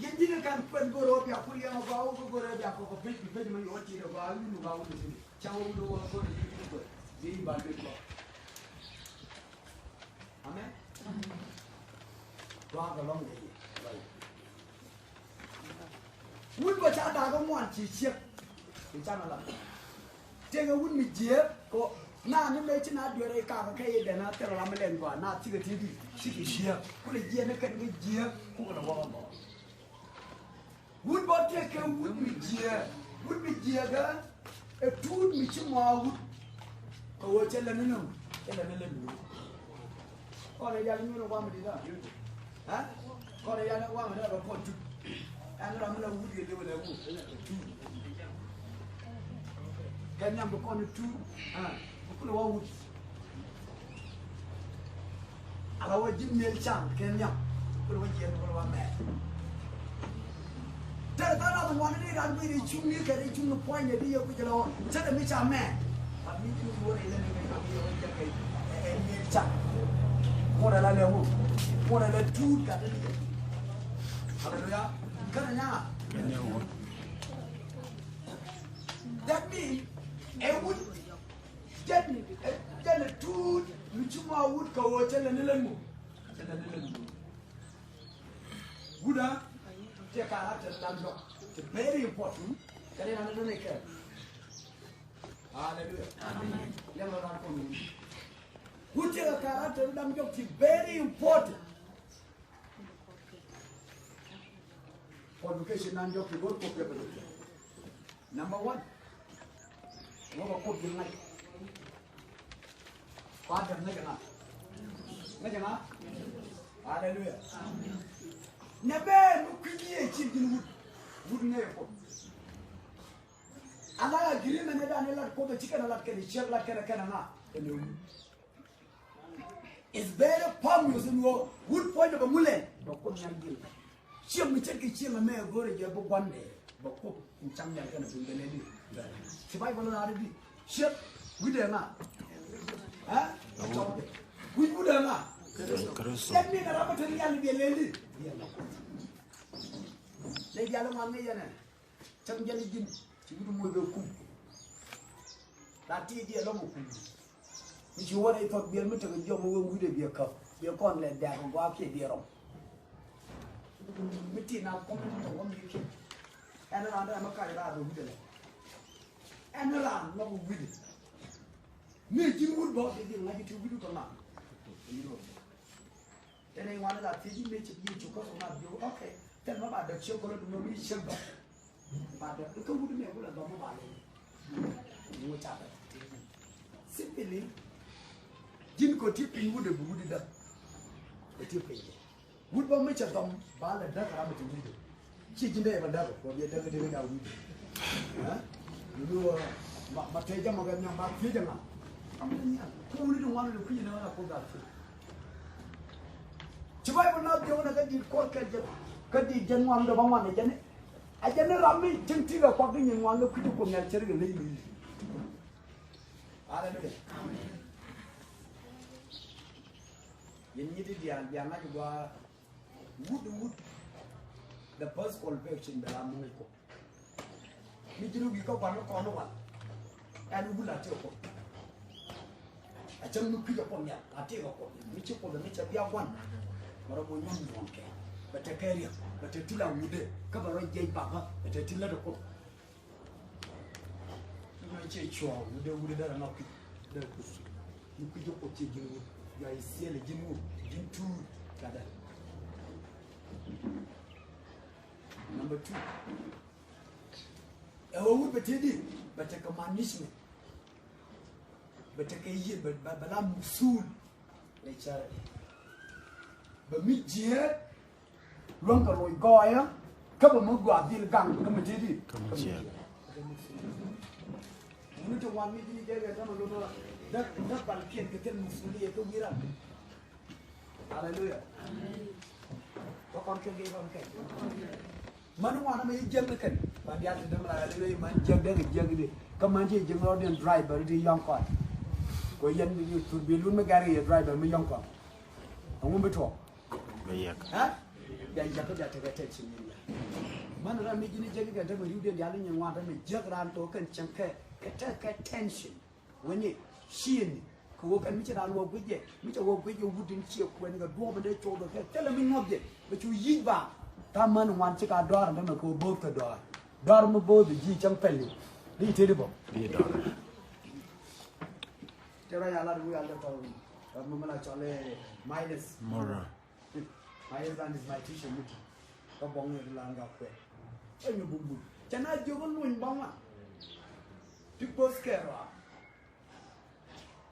Yang dia kan penggoro biar kuliah bau penggoro biar kau kepit mana orang cina bau ni bau di sini. Cakap dulu aku di sini tu. Jadi balik tu. Amen. Doa kalau ni. Wun baca dah kau muan cicip. Bicara malam. Jangan wun mijir kau. Nah ni macam nak duer kaaŋ kaya dan nak terlalu melen gua. Nah tiga tiga sikit siap. Kau lejia nak kan lejia. Kau kena bawa bawa. Wood bottle can wood me dear. Wood me dear girl. A tool me tomorrow. Oh, tell them no. Tell them no. Call a young woman with that. Huh? Call a young woman with a pot. And I'm going to wood you with a wood. Kenya bukan itu, bukan wawut. Ala wajib melcang Kenya, bukan wajib bukan wamai. Tanah tu mana ni kan beri cuŋni kerja cuŋni poin jadi aku jalan. Jadi macam mana? Kami tu dua ini ni kami orang jaga melcang. Orang lalu, orang lalu tu kata dia. Haleluya. Kerana that means wood jadi tu cuma wood kau jalan lelemu. Budak dia karakter dalam job. It's very important. Kerana anda nak ke? Haleluya. Amin. Yang orang pun. Wood dia karakter dalam job is very important. Qualification nan job good ko pe betul. Number 1. Mo ko din nai. Father nai kana. Nai kana. Hallelujah. Amen. Nabe no kwiye chi din wood ne ko. Ala giri me ne da ne la ko be chikana la ke ni chek la kana na. It's very pomous in wood point of a mullen. Do ko nyangil. Siapa macam kecil mana gore je bukan deh, bokok macam yang kena benda ni. Siapa yang ada di siap, gede mana? Gede mana? Siap ni nak apa terjadi dia leli. Lagi alam mana ya ni? Macam jadi jin, cipu tu mui berkum. Nanti dia lom berkum. Mesti orang itu biar macam kerja mui gede biar kau, biar kau ni dah kau akhir dia rom. Mesti nak komen tu orang mikir. Anda ada macam ada tu betul. Anda nak betul. Ni jimbut bawa dia lagi tu betul kan? Jadi mana dah tiada macam ni cukup sama dia. Okay. Dan mana ada cakap tu mesti cakap. Pada itu betul ni pula dama balik. Mu cakap. Simply, jin ko tipin betul betul dah. Tipin. Wood bomb macam tom bala dah kerana macam ni. Cik jinda yang dah, kau dia dah dia dah wood. Dulu mak teja makan yang mak teja nak. Kamu ni, kau ni tu mana tu kau ni nak kau dah. Cuba yang nak jauh nak jadi kau kerja jenguang dah bangun aja ni. Aja ni ramai jengti lah kau ni jenguang dah kudu kau nak cari lagi ni. Ada ni. Yang ni dia nak juga. Wood, the first qualification dalam muka. Ni jenuh kita kono, and wood lah cakap. Macam muka cakap ni, hati cakap. Ni cakap ni cakap dia wan. Orang punya nyuaak, baca kerja, baca tilang muda. Kalau orang jai bapa, baca tilang cakap. Ni cakap muda dah nak dah. Muka cakap jenuh, ya isian jenuh tu kada. Number 2. Awak betul baca kemanisme, baca kaya, bala musul, baca bermijat, orang kalau gaya, kau bermuat di gang, kamu jadi. Ini tu wanita ni dia kata malu dah balikin kita musuli itu giran. Haleluya. Kau kan mana mana macam jam kan? Dia tu dah melalui mana jam dia. Kemanci jam orang driver di Yongkon. Kau yang tu belum megari driver di Yongkon. Kamu betul? Baik. Dia jaga jaga sini. Mana ramai jenis jaga jaga macam dia jalan yang mana ramai jaga rantai kan cangkeh, kata tension. Wani sini. Kau kan macam dalam waktu je, macam waktu je wudin siap kau ni dua benda coba kan. Kalau minyak je, macam yiba. Taman wan cik adar, nama kau bawa ke adar. Adar mu bawa biji campel ni. Ni terima. Dia dah. Cara yang lalu yang tahu. Kamu mana cale minus. Mora. Minus dan is my teacher mutu. Kau bangnya langgar kau. Ayo bumbu. Jangan jual luin bangma. Tipos kerwa.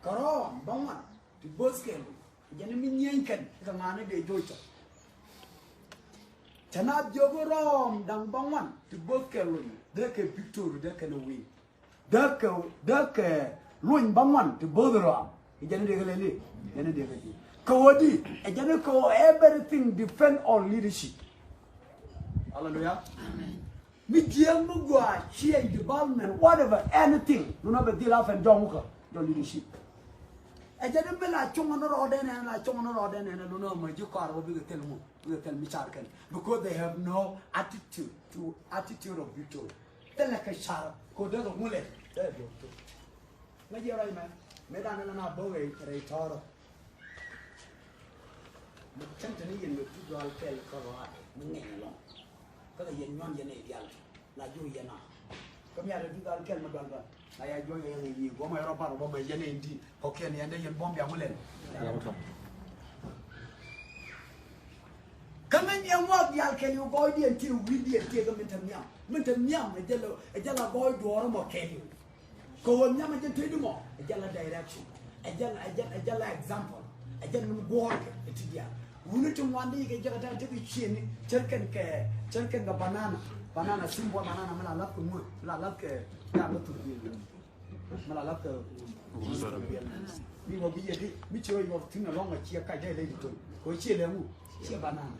Karo bangma. Tipos kerwa. Jangan minyankan. Kita mana dia jodoh. Jangan jual rom dang bangman. Tipos kerwa. Dia ke picture dia kena win. dak luin bangwan to bodro ijane de gele ijane de gele kawadi ijane ko everything depend on leadership. Hallelujah. Amen. Mi diam no go change development whatever anything no no be deal off and don't your leadership. Ijane bela chongo no order na la chongo no order na no no ma ji kwaro bi tell mu bi tell mi charkan because they have no attitude of victory. Tell like a sharp ko da go mule da do to na je rai ma me da na bo we rei toro mo chen tani yin me tu dal kel ko wa ni lo ko da yin nyon yin e dial la ju yin na ko mi ara tu dal kel ma dal ba na ya jo yin ni go ma ro ba ro ma yin e ndi ko ken yin de yin bom ya mule kamen yang wa dial kel yu go di ti wi di ti ko min tam nyam e jala go do mo kel ko won nyama je tedu mo e jala direction e jala example e jala mun go e tidia wunu tum wande ke jagata te bi chini cerken ga banana simbo banana mala la ko mu la ke ya lo tu mala la ke mi mo bi yedi mi chiro yo tin na longa chia ka je le to ko chi le mu chi banana.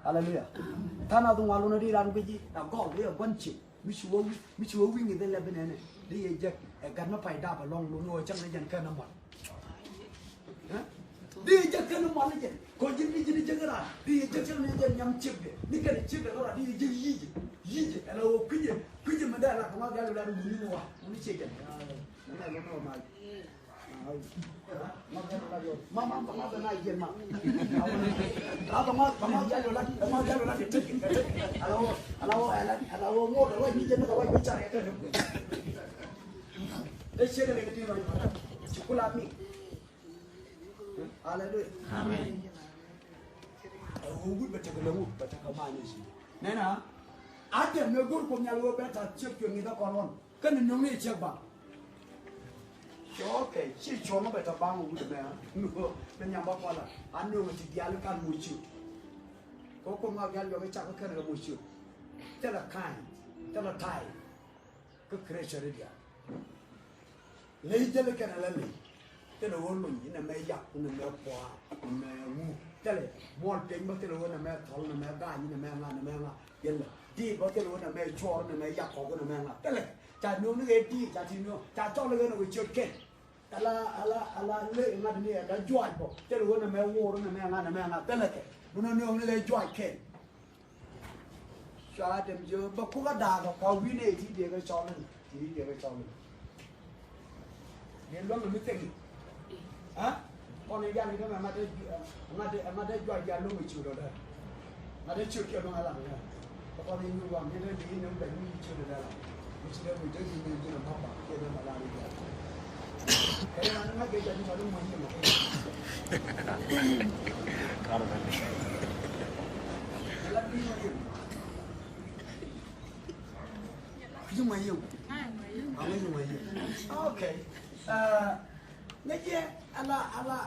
Hallelujah. Tana du walu na di ran beji na go le gon chi mi chuo wi ni de le benene di ye je e gan ma pai da ba long lu no chang le jan ka na mo di je ka na mo le je ko jin ni je gara di je chang le jan nyam chip de ni ka chip de ora di je yi ala o kuje ma da la ko ma ga lu la du ni wa ni che jan na lo no ma mama na yen ma mama jalo la tekɛ alawo mo do wa ni je na wa ni chare ta de shere le ti ro chukula mi hallelujah amen o gu bete ko lawu bete ko ma ni shi nena ate me gur ko nyalo beta chek yo ni da konon kan no ni chek ba okay, she told me about a bang with the man. No, when you're back, I know what the diaal can with you. Coco Magal, you're a cakɔ with you. Tell a kind, tell a tie. Good creature, lay delicate and lily. Tell a woman in a mayak, in a milk boy, in a woo. Tell it, more thing, but tell a woman a man, tall and a man, in a man, and a man, yellow. Deep, but tell a woman a man, chore and a mayak, or a man. Tell it, that no deep, that you know, that's all again with your kid. Ala le ngad ni da joy bo te lo na me wo na me ngana me ngana teleke no no le joy ken sha dem jo ba ku ga da ko wi ne ti de ga chaw ni ne lo mi te ni ha ko ne ya ni ga ma de joy ya lo mi chu do da ma de chu ke lo ala ba ko ni wa mi de ni ne ba ni chu do da mi chu de mi de ni ni na ba ke de ma la ni ga okay. Ala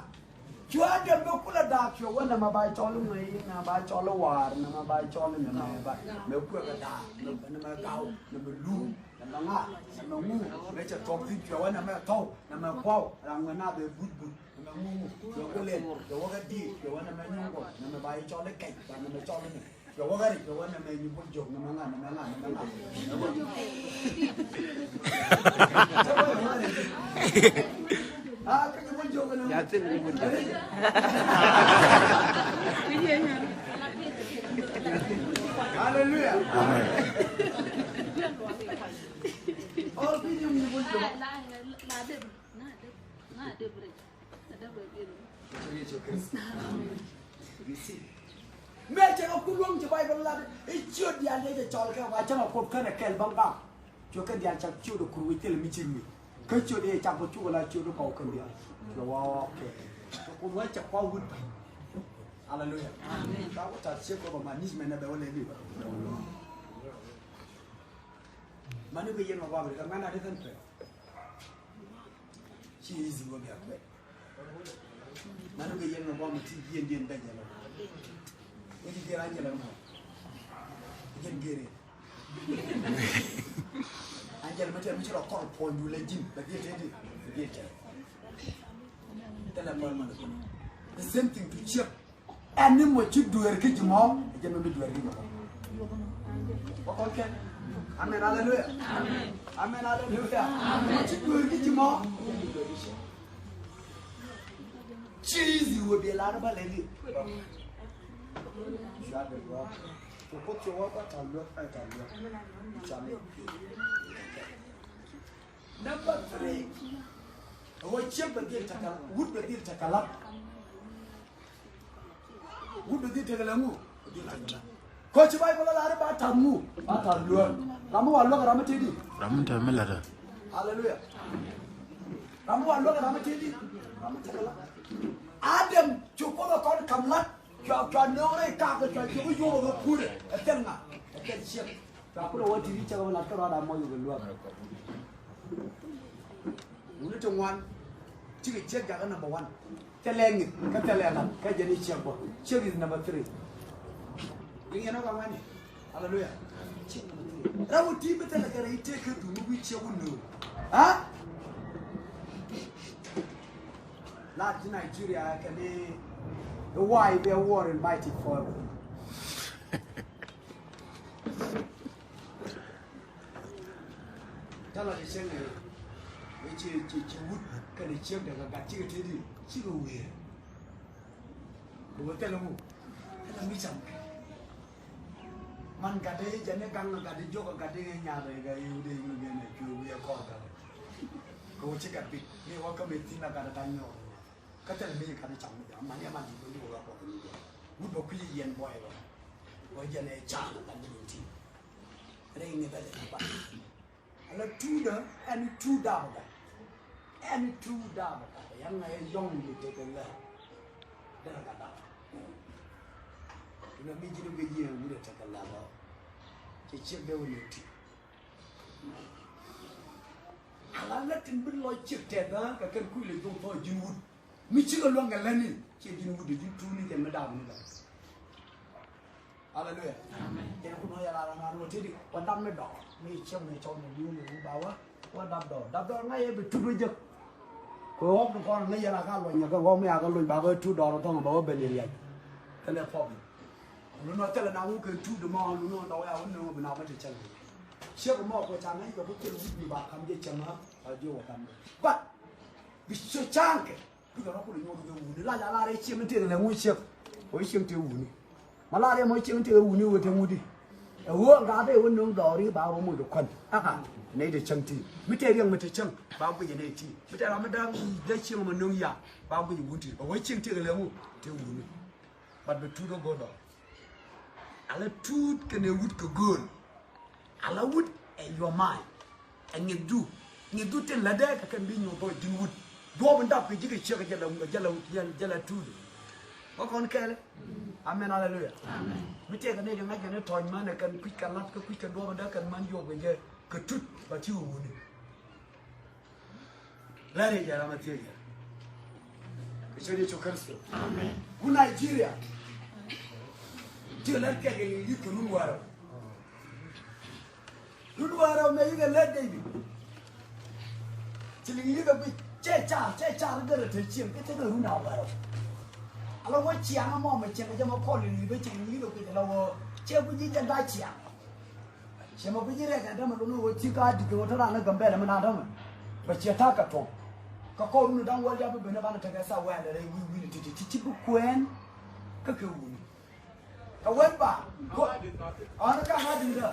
Chua de bokula da chua wana mabai cholo ngai na bai cholo war na mabai cholo na ba me ku ga da na ma gao na me lu na nga na mu me cha top ti chua wana me to na me kwao na nga na be but na mu yo ko len yo ga di yo wana me nyu ko na me bai cholo kai na me cholo ni yo ga ri yo wana me nyu bu jog na nga ah, kan mo jogo na. Yatin mo jogo. Hallelujah. Amen. All video mo jogo. Na de bre. Yecu Kristo. Bisi. Meche ko kulong je Bible la. E chio dia le chol ka wa chama ko kana kel banga. Jo ka dia chak chio do kurwi tel mi chimi. Cái chỗ đi chạm vào chỗ là chỗ nó cầu cần điện là wow okay con nói chặt qua vứt hallelujah amen tao có chặt xếp qua mà nismen là đâu lên đi mà nếu bây giờ mà qua thì các bạn thân phải chỉ gì mà biết vậy mà nếu bây giờ mà qua mà chỉ điên đây giờ là cái gì anh giờ là mà điên ghê Angel mate mi chiro kor point du legend ba dia tedi dia tedi telephone the same thing to check any mo chip duer ki jimo je me duer ki mo okay amen hallelujah amen hallelujah amen chip duer ki jimo cheese will be a lot of lady to put your water and look at Number 3. What chip the deal takala? Would the deal takala? Would the deal takalamu? Coach Bible about Tamu, about Duer. Ramu and look at Ramatidi. Ramanta Melada. Hallelujah. Ramu and look at Ramatidi. Adam, Chokola called Kamlat. You have no way, carpet, you will put it. A tenga, a ten ship. What you reach over after all, I'm more you will love. Little one, chicken check number 1. Telling it, Catalana, Kajani Chamber. Check is number 3. You know what money? Hallelujah. That would keep it like a take it to which you will know. Huh? Not in Nigeria, I can be. Why they are war and mighty forever. Tell her the same which would can check that I got you to do. She will wear. But tell them, tell me something. Man got a Janagan got the joke of Gatdɛ Yada, you didn't you be a call. Go check a bit. They welcome a thing like a dino. Kacä me kacä mania man di ko ko ni would bo kuli yen boy wa jene chan ta ni ti re ni ba ba ala tuda and two down and two down yang na yong ni te ko la da ka da ina mi ji ni ge wu de ta ka la ba ci ci be wu ni ti ala la tin bi lo ci te da ka kan ku le do to jin wu mi ci lo nga lani ci dinu wudi di tuni ke meda ni la hallelujah amen ya ko no ya la na no tedi wa dam me do mi ci me chaw ni ni ba wa dab do nga ye be tudu je ko hop ko na ya la ka lo nya ko me ya ka lo ba ko tu do to ba be ni ya tele problem lu no tele na wu ke tu de mo lu no do ya wu no be na ba te chen ci ko mo ko ta na ko ko ni ba kam je chama a je wa kam ba bi so chanke cứ đó có được nhau được uống là lá đấy chiêm tiền là mua chiêm với chiêm tiêu uống mà lá đấy mới chiêm tiêu uống như thế mua đi uống cá đấy uống nướng đỏ đi bao mua được quần này để chăng thì mới chơi riêng mà chơi chăng bao bây giờ này thì mới chơi làm đang đây chiêm mà nướng ya bao bây giờ uống thì với chiêm tiêu là mua tiêu uống bắt được thu đó go đó ala thu cái này uống cái goal ala uống your mind anh nghe du tiền là đấy cái bị nhiều thôi đi uống do mình đáp cái gì cái chuyện jala tu có con cái đấy amen hallelujah amen mình chơi cái này thì ngay cái này thoải mái này cần quyết cần lát cái quyết cần do mình đã cần mang vô cái gì cái chút và chịu uống này là đấy giờ làm thế cái chuyện này cho Kristo amen của Nigeria chưa lấy cái gì cái luôn vào mấy cái lấy đây chỉ là những cái chạy cha nó đưa được thời chiêm cái thế nào nào vậy alo với chiang nó mò mà chiang cái mà con thì với chiang lý được cái là chiang cái gì chân đại chiang chiang mà cái gì đấy cái đó mà nó chỉ có đi cái đó nó cầm bè là mình làm đó mà và chiang thác cả thùng các con nó đang quay ra bên nó bán được cái sao quen đấy chỉ có quen cái kiểu cái quen bà nó cả hai đứa đó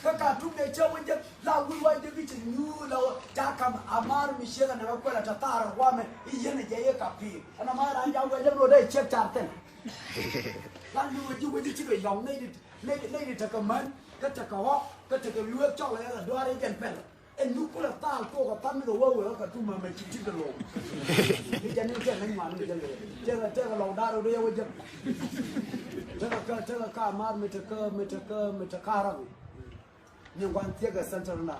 cái cả chúng để chơi với là quay cái chuyện như là cha cầm amar mi shega na kwa la tatara kwa me iyene je ka pi ana mara anja we le no dai check charten lan lu ji we ji cái yong nei đi ta man cái ta ko cái ta cái luộc cho lại là đoa đấy đèn pen en nu kula ta ko ka tan no wo ka tu ma me chi cái lo ni ja ni cái nei ma ni je la lo da ro yo je cái ka amar me ta ka ra nhưng quan tiếc cái center na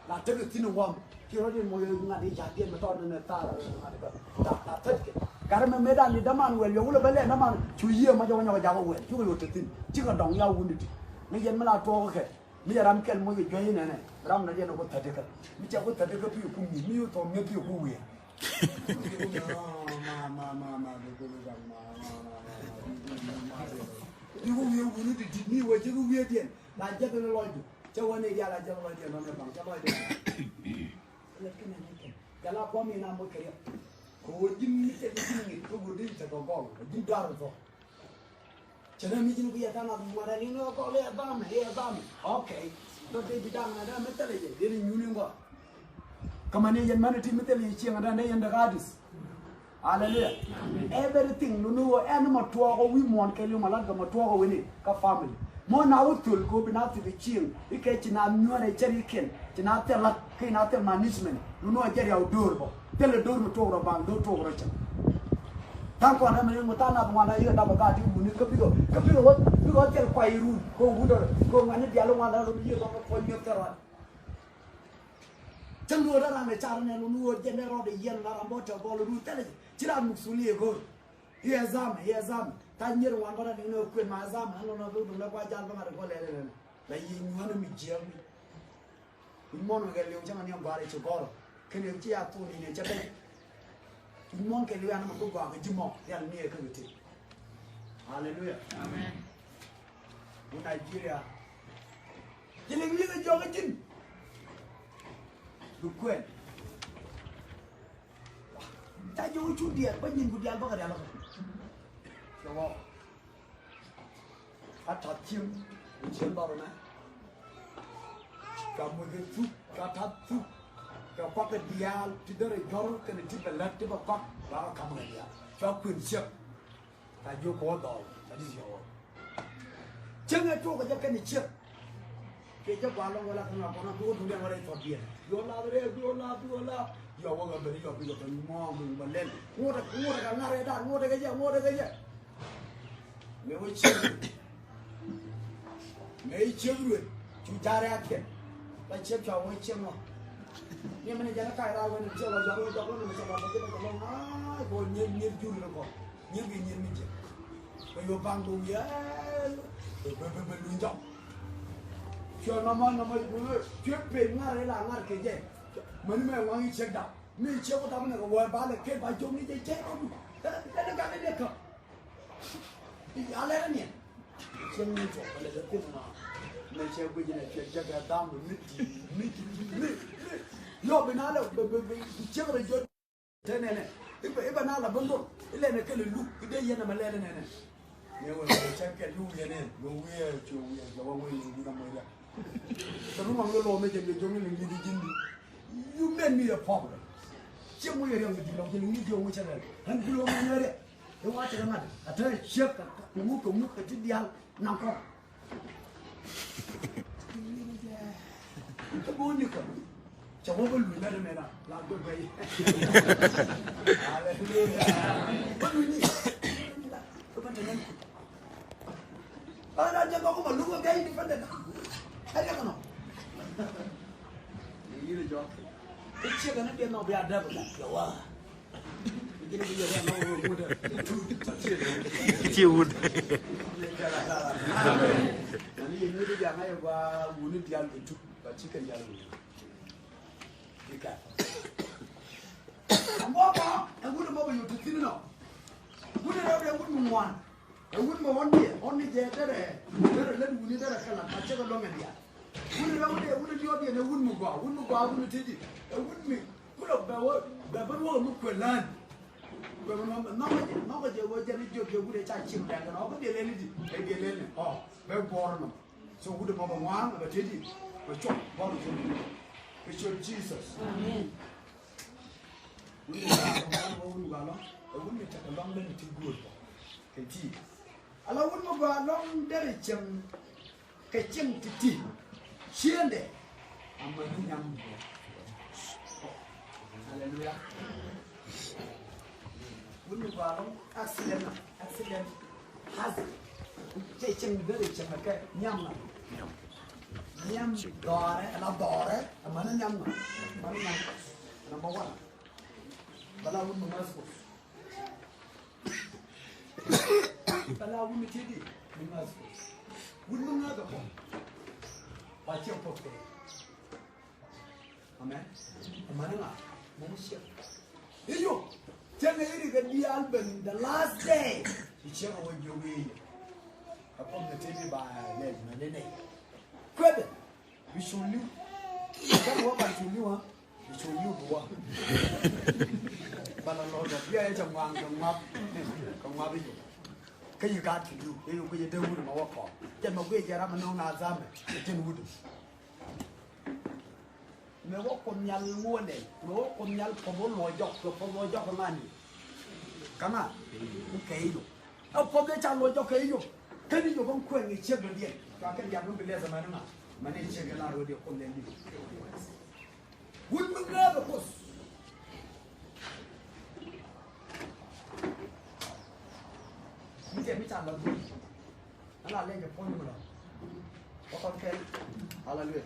là tất cả tin hoàng khi nó đi mua ngã đi trả tiền mà to nên ta tất cái mà mấy đàn đi đâm ăn quên nhiều là bây giờ đâm ăn chú ý mà cho nhau giá quên chú cái tin chứ còn đồng nhau quên đi mấy dân mà là to cái mi ram kel mo ge joyi ne ram na je no ko tade ka mi cha ko tade ka pi ku mi to me pi ku wi ni wo wi wo ni di ni wo je ku wi de la je ko lo ju cha wo ne ya la je lo de no me bang cha lo de le ken ne ken ya la ko mi na mo ke ko jim mi te ni ko go de ta ko go jim dar to chana mi jinu ya kana mara ni no ko le ba me okay to de bidang na da metale je de ni nyuni ngo kama ne yan manati metale chi ngada ne yan da gadis hallelujah everything no no and ma to ko wi mon ke lu mala ga ma to ko wini ka family mo na utul ko binati bi chi ike chi na nyore cheri ken chi na te la ke na te management no no jeri outdoor bo tele door mo to ro bang do to ro cha tanko na me mo tana bo na yo na ba ga ti mu ni ko bigo tel kwai ru ko wudo ko ngane dialo ngana ro yo ko nyo tero tango da na cha ne no no genero de yen na rambo to bol ru tele tira musuli go ye zam ta nyer wan ba ni no kwen ma zam no no do na kwa jal ba ma ko le la yi nywana mi jam ni mo no ga le chama ni ngare cho goro kene ti ya to ni ne cha be mon ke liwa na ko ga jimo ya ni e ka bete hallelujah amen in Nigeria jile ngi ga joga jin du kwen ta jo chu dia ba nyin bu dia ba ga dia la so wa ata tim chen ba na ka mo ge tu ka ta tu ka kwa ka diaal ti dere jor ka ni ti belat ti ba kwa la ka mo dia fa kun sia ta jo ko do ta di yo chen ga to ka ka ni sia ke ja kwa lo la ka na ko na do du le wa re to dia yo la yo wa ga be yo bi ko mo mo ba len mo da ka na re da mo da ga ja me wo chi me chi ru chu ja ra ke ba che cha wo chi mo ni mene jana kai ra wen che la jago no se ba ke ko lo na ko ni ju ru ko ni mi je ko yo bang bu ya be lu jo cho nó mà chuyện về ngay là ngay cái gì mình mà quan hệ da mình chưa có tao này có ba là cái ba chung đi chơi chết không cái cái này không thì ai lại nè chân mình chọn là cái gì mà mình chơi cái gì này chơi chơi cái đam mình yo bên nào là chơi cái gì thế này cái bên nào là bông bông cái này cái lulu cái đây là mà lên này nếu mà chơi cái lulu này lulu chú là bao nhiêu lulu năm mươi the room of the law making the jungle in the Jindi. You made me a problem. Some way around the Jindi, you need your witch and below my area. You watch it, I tell you, shake a mook at the diaal, Nako. The Bonica. Chawabal will let him in a good way. What do we need? I just go over, look again, defended. I don't know. You joke. It's chicken and they're not be a devil. You are. You would. And you knew the Yamaha wouldn't be able to, but chicken yellow. You can't. And walk out and wouldn't bother you to thin enough. Wouldn't have a wooden one. I wouldn't want it, only there. Let me need a color. I check along at the wouldn't you be a wouldn't go, wouldn't take it. I wouldn't me. Put up the one look for land. Nobody was any joke you would attack him back and all the energy. They get in. Oh, very born. So would have one of a teddy. But chop, one of them. It's your Jesus. Amen. I wouldn't take a long way to good. Can I wouldn't go along there, Jim. Catching to tea. Shende. I'm a young boy. Hallelujah. Wouldn't go along. Accident. Hazard. Catching village and a yam. Yam, daughter, and a daughter, a man and yam. Number one. But I wouldn't mess with. But I wouldn't tell you. Wouldn't another one. baca pokok. Amen. Mana lah? Manusia. Iyo, jangan iri ke diaal ben the last day. Ichang awak jogi. Apa mesti bah leh mana ni? Kuat. Bisuliu. Kan awak bisuliu ah. Bisuliu dua. Kalau lorong dia macam kangmap itu. Cái gì cả thì đủ, cái gì đâu cũng mà có, chân mà quay ra mà nó nà ra mà, chân hút. Nếu có con nhal mua này, nếu có con nhal có bốn lối dọc cái màn, cái nào, cái gì, có cái chăn lối dọc cái gì, cái gì cũng quen cái chiếc đồ điện, cái nhà cũng bị lừa rồi mà nên chiếc cái là đồ điện con lên đi. Hút mực ra mà cos. Mình chỉ biết chạm vào thôi, nó là lên cái phone mà rồi, có con kêu, là luyện,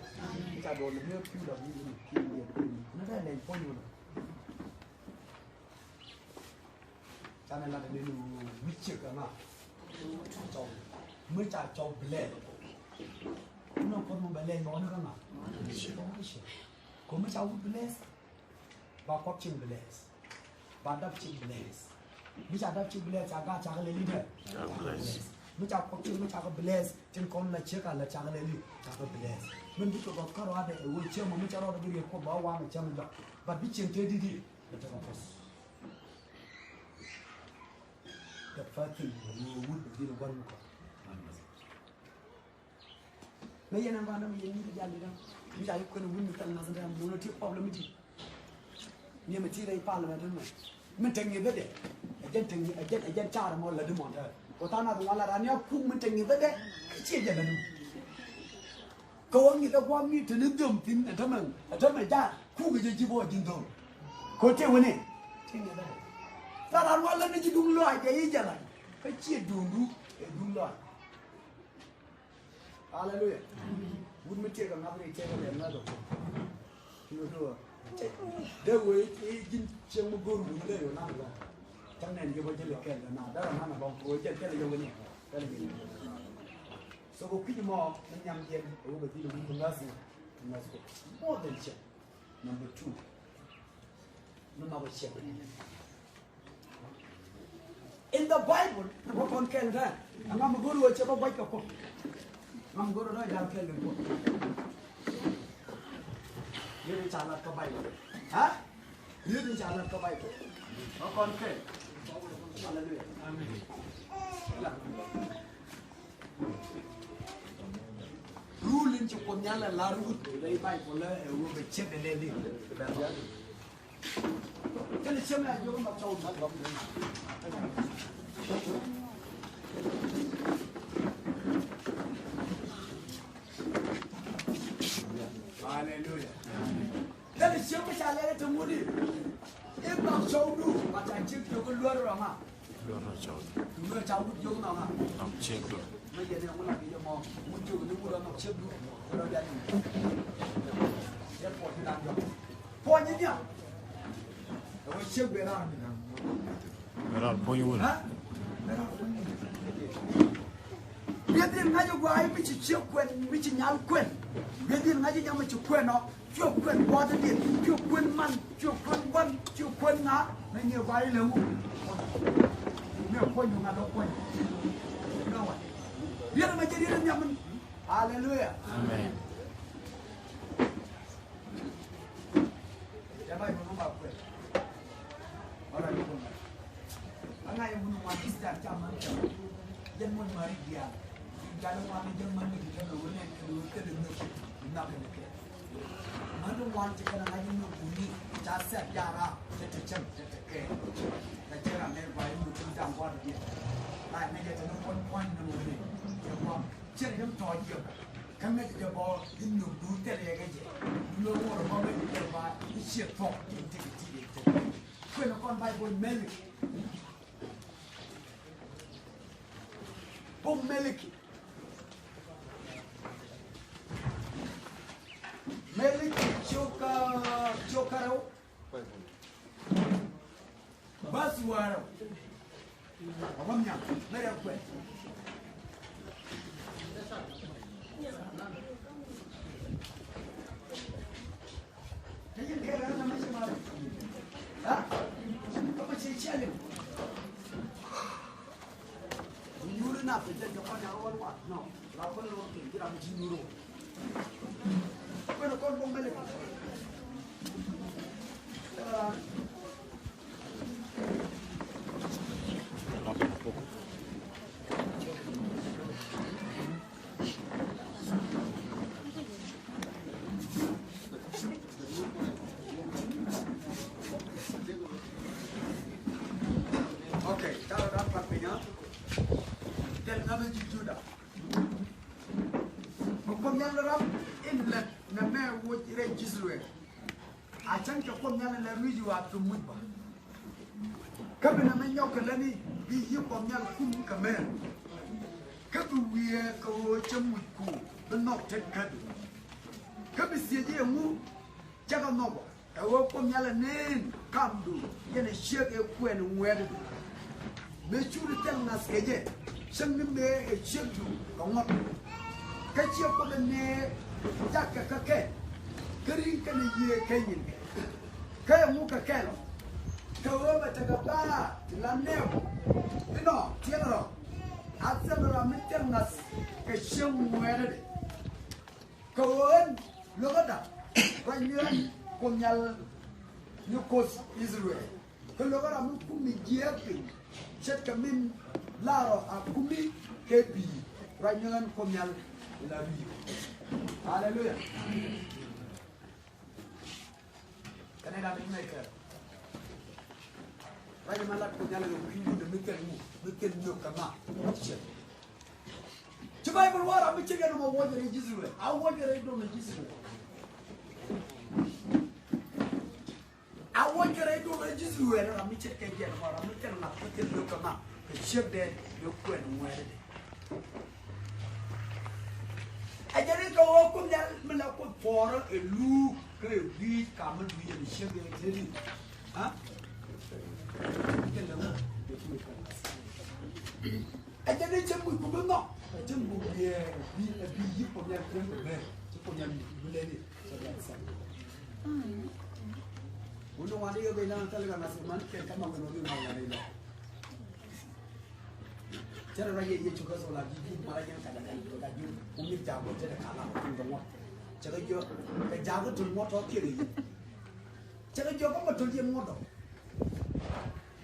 chạm đồ là nước kêu đầu như nó ra lên phone mà rồi, cho nên là để nó biết chữ cái mà, cho mới chạm cho blend, nó còn một blend nó nữa cơ mà, có mới chạm blend, và có chim blend, và đắp chim blend. Mình chả đáp chữ bless, chả cái lấy đi đấy. Mình chả có chữ, mình chả có bless, trên con là chiếc là chả cái lấy đi, chả có bless. Mình biết có cái đó để uống chiếc mà mình chả đó cái có bảo qua mà chả mình đọc, và biết chuyện thế đi, để cho nó tốt. The first thing you would be the one who. Mấy anh em vào nó mình nhìn cái gì đó, mình chả có quên mình tận là sao mình nó thiếu problem gì. Nhưng mà chỉ đây pa là vậy thôi. Mình tengi vede, ajen cara mau ladu monda. Kota na tu ala rania pun mình tengi vede, kecil je ladu. Kau orang kita kuam ni tenendam tin, teman dah, ku kerja jiwa jindong. Kau cakap ni, tengi vede. Tarar wala ni jidung loy, dia jalan, kecil dulu, loy. Hallelujah. Bud mesti kan apa ni cakap dia nak tu. Kilo Đây với cái chân một guru như thế rồi nào là chẳng nên cái vấn đề kẹt là nào đó là nó bóng với chân cái là dùng cái này cái là gì số có cái mò nó nhằm chân ở bên kia là mình nói gì more than check number 2 nó nào check in the Bible nó còn kẹt ra nó một guru ở chỗ nó bách cọc nó một guru đó làm kẹt rồi dia ni jalan ke baik. Ha? Dia ni jalan ke baik. Kau confirm. Hallelujah. Amin. Rulin cukup nyala larut dari baik pula ewu becek dan leli. Jadi siapa yang jom nak tahu nak buat ni? Hallelujah. Jadi siapa cakap itu mudi? Ibu cakap macam cik tu keluar orang Luar cakap tu orang Cik tu. Macam ni orang lagi mau muncul tu orang nak cik tu orang jadi. Dia pun tidak ada. Poinnya dia. Orang cik beran. Beran poin pun. Ha? Dia dia ngaji gua ai mesti cik kuen, mesti nyal kuen. Dia dia ngaji yang mesti kuen no. Chưa quên qua tới điện, chưa quên mặn, chưa quên quân, chưa quên ngã, nên nhiều vai lâu. Nếu quên nhiều ngã đâu quên. Đâu vậy? Biết là mấy cái đi nhà mình. Hallelujah. Amen. Dạ vậy mà không bảo quên. Ở đây không quên. Ở ngay mình ngoài cái sàn chăm ăn chăm. Dân mình mới diaal. Cái nó ngoài dân mình thì cái đồ này cái đường nước nằm bên kia. Mana orang cakap lagi nak bunyi, jasad jara, cecem, tekɛ. Cakap nak lepas itu macam buat dia. Lain ni dia tu pon nama ni. Dia buat, cakap dia tahu dia. Kami dia bawa ini dulu terlihat je. Dulu orang bawa dia bawa isi fok, inti. Kau nak kon baik pun melik. Pun melik. Melik chokarau basuarau awamnya mereka kue na pe je ko na ro wa no la ko lo ke kira mi ni ro pero con bombele okay, kalau dapat punya, dan kami juga. Bukan yang dalam inlet, nama wujud registrasi. Acan kau yang dalam ruac tu muth. Kami nama nyuaak ni bihi kau yang kum kami. Kami biar kau cemutku benok tekɛ. Kami siapa mu jangan nopo. Kau kau yang nen kamdu, yang siapa kau yang muat. Yecu tel nas keje sang me chedu kongot kacä ko ne jakka kake kari kan ye kayin kaya mu ka kelo kawo ba ta ba la ne no tiero atsa me tel nas ke shang muere kawo logada ranyan komnyal ni kos Israel ko logada mu kumi jepe cet kamin laar akumi kebi ranyan komyal la vie hallelujah kanela bi maker ranyan malat komyal lo kindu de mekel no kama coba berwara mi cege no wajere Israel a wajere do no Israel awon kere do le jisu wera mi cheke je no ra mi tel na ko lo kama ke chebe yo ko en wera de ajere ko ko ya me la ko for e lu ke bi ka mo bi je chebe je ni ha ajere chemu ko no chemu bi yi ko ya ko ko ya bi le ni so ya sa uno wali yo bena talaga nasiman ke kama ngono ni mawala ila cara raye Yecu ka sola ji mara yang kada kan to da ju umi jago tere kala ko ngo cara yo ke jago tul mo to kiri cara yo ko to je mo do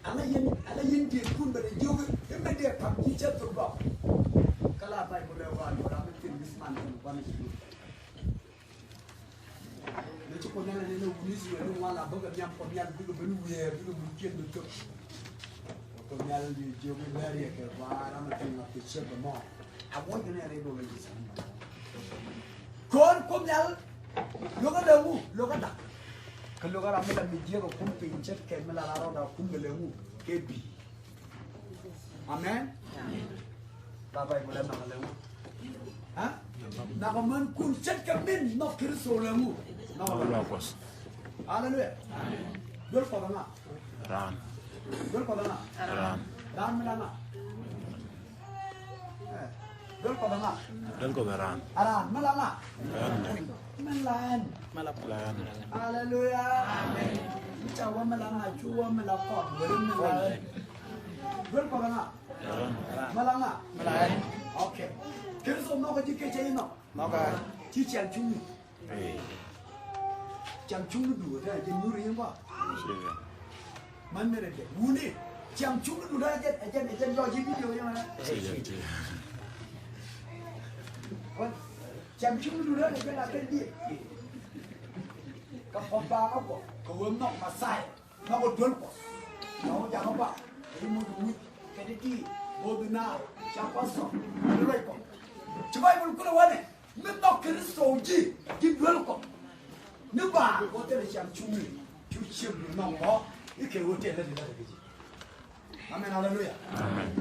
ala yin ke kun bare jogo embe de pam ji cha to ba kala bai mo le wa ra me tin bisman ko ba ni Yecu ko nana ne no bunisi we no wala boga nyam ko nyam bigo benu we bigo bu kendo to ko nyal di jogo bari ke wara ma tin ko chebe mo a won ne re do le sa kon ko nyal loga da mu loga da ko loga ra me la mi jero kum pe chet ke me la ro da kum le mu ke bi amen baba ko la ma le mu ha na ko man kun chet ke min no kirso le mu hallelujah. Dul ko dana. Ran. Dul ko dana. Ran. Ran melana. Dul ko dana. Dul ko ran. Ran melana. Ran. Melan. Hallelujah. Amen. Cawa melana, cuwa melakon, berim melan. Dul ko dana. Ran. Melana. Melan. Okay. Kira no ko dikece no. Maka ci cian cuŋni. Jam cuŋni du da je nuri ba. Man mere de. Wuni jam cuŋni du da je yo ji video ya mana. Jam cuŋni du da je na ke di. Ka ko ba ko ko won no masai. No ko dol ko. No ja ba. Ni mu du ke di bo bina cha paso. Ni roi ko. Coba ibu kula wane. Ni no Kristo ji di dol ko. Ni ba ko te jam cuŋni. Cu chim no ko. Ike wote la di la ke ji. Amen, hallelujah.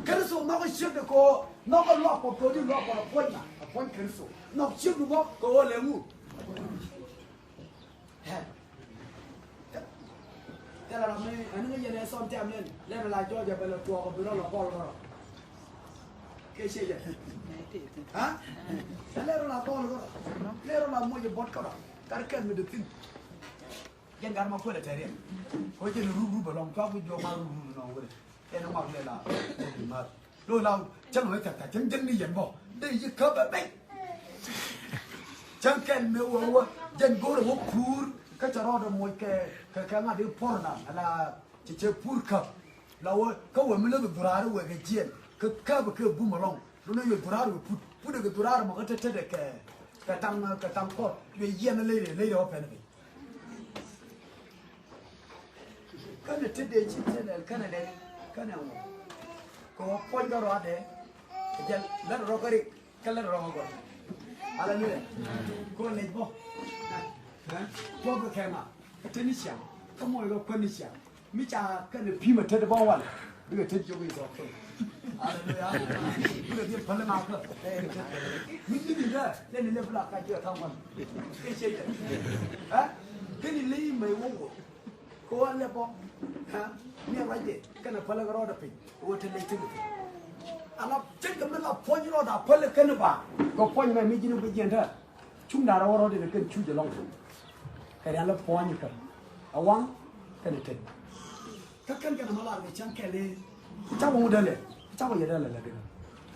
Kristo no ko chim de ko no ko lo ko di lo ko ko na. Ko Kristo. No chim du ko ko le mu. Tela la me anu ye ne son tem len. Le la jo je belo tuo ko biro lo bol ko. Ke che je. Ha? Le la bol ko. Le la mo je bot ko. Kar ken me de tin. Yen gar ma ko le tere. Ko je ru balong ka bu jo ma ru no wore. E no ma le la. Ma. đôi lao chẳng nói thật chẳng chân đi dẫn bỏ đây như khớp ở đây chẳng kèn meu ở dân cố là một phur cái chợ đó là một cái ngã đi porn là chỉ chơi phur khớp là có người mới lấy được đura rồi cái chuyện cái khớp cái bùm mà long nó lấy được đura rồi phur được đura mà cái chết được cái tăng cốt về yên nó lấy được phải này cái này chết đấy chết đấy cái này có point cái đó đấy cái lần đó cái lần đó cái Hallelujah. Cô lấy bò, bò cái kẹo mà, cái chân đi xả, cái mồi cái quần đi xả, mi cha cái này phi mà chết bao nhiêu, bây giờ chết chưa bây giờ. Hallelujah. Bây giờ đi phân làm cái, mi đi đi ra, lên lên bla cái chuyện thằng mình, cái gì vậy? Cái này lấy mấy ô, cô ăn lấy bò, mi ăn gì? Cái này phân cái đó được phi, ô thế lấy chừng. Alap chết cái mình là phơi như nó đã phơi lên cái nữa bà, có phơi mà mình chỉ nó bị gì thế, chúng ta đâu rồi thì cái chúจะลงcái này là phơi như cái, awang cái này thế, cái này mà làm cái chẳng cái này, cháu không đượcเลย, cháu không đượcเลยlà cái,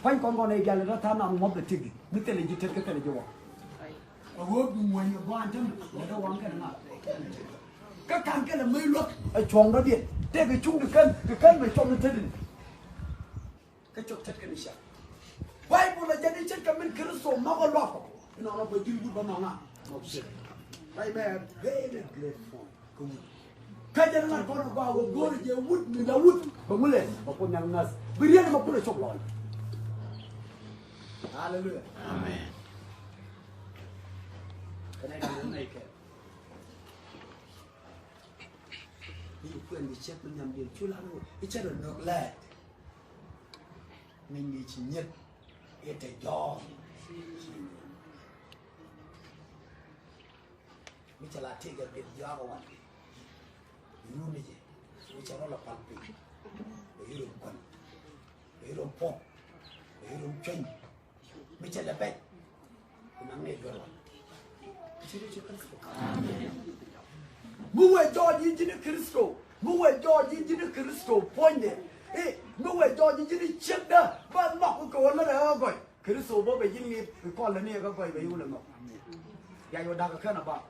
phơi con này cái là tham ăn mắm được chứ, mình tên là gì thế cái này chưa, ở vô ngoài nhà quan chứ, nhà đâu awang cái này cái là mấy lúc, ở chuồng đó điện, thế cái chung được cái phải chung được thế này. Cái chỗ chết cái này sao? Bible là jadi chết cái mình Kristus nó có lọt, nó phải đi bút vào mà đây mẹ very grateful, cái giờ nó còn vào go đi chơi bút mình đã bút, không lên, mà con nhang nas, bây giờ mà con lại chọc lòi. Hallelujah. Amen. Cái này là những này kìa. Đi quyền đi chết mình nhầm điều chú lắm rồi, ít chết được ngược lại. Mình đi chỉ nhất, ít để gió. Mình chỉ là thích cái việc gió của bạn. Mình như vậy, mình chỉ là bạn bị, bị rung quần, bị rung phong, bị rung chân. Mình chỉ là bệnh, mình ăn nghề rồi. Mua cho gì chứ Christo, mua cho gì chứ Christo point đấy. Ê, mua cho gì chứ chết đó, ba mọc cái cổ nó là gọi. Christo bố về gì nghiệp, con lên này có vậy vậy luôn ngọc. Vậy rồi đang cái khăn nào bạn,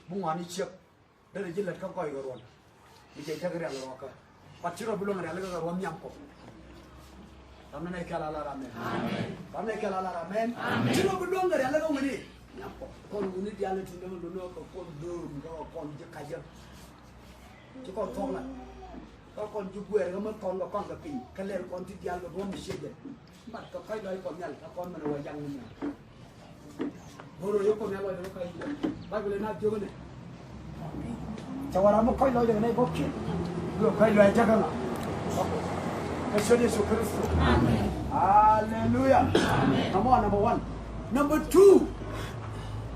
mua ăn đi chết, đây là gì là không coi cái rồi. Đi chơi cái này là cái, bắt chước rồi luôn là cái rồi nhắm cổ. Kami naik ke lalar amen. Kami naik ke lalar amen. Cuma berdua nggak ada lagi ini. Kon ini dia lihat ini dulu ke kon dum, ke kon jekaja. Cuma kon thong lah. Kalau kon duer kamu kon ke pi. Kalau kon ti dia ke dua mesti je. Mat ke kai loi kon nyal, kon mana wajang ni. Baru yo kon nyal loi dulu kai. Baik boleh nak juga ni. Cawaran mu kai loi dengan ni bokki. Yo kai loi jaga lah. Yesu Kristus. Amen. Hallelujah. Amen. Number one. Number two.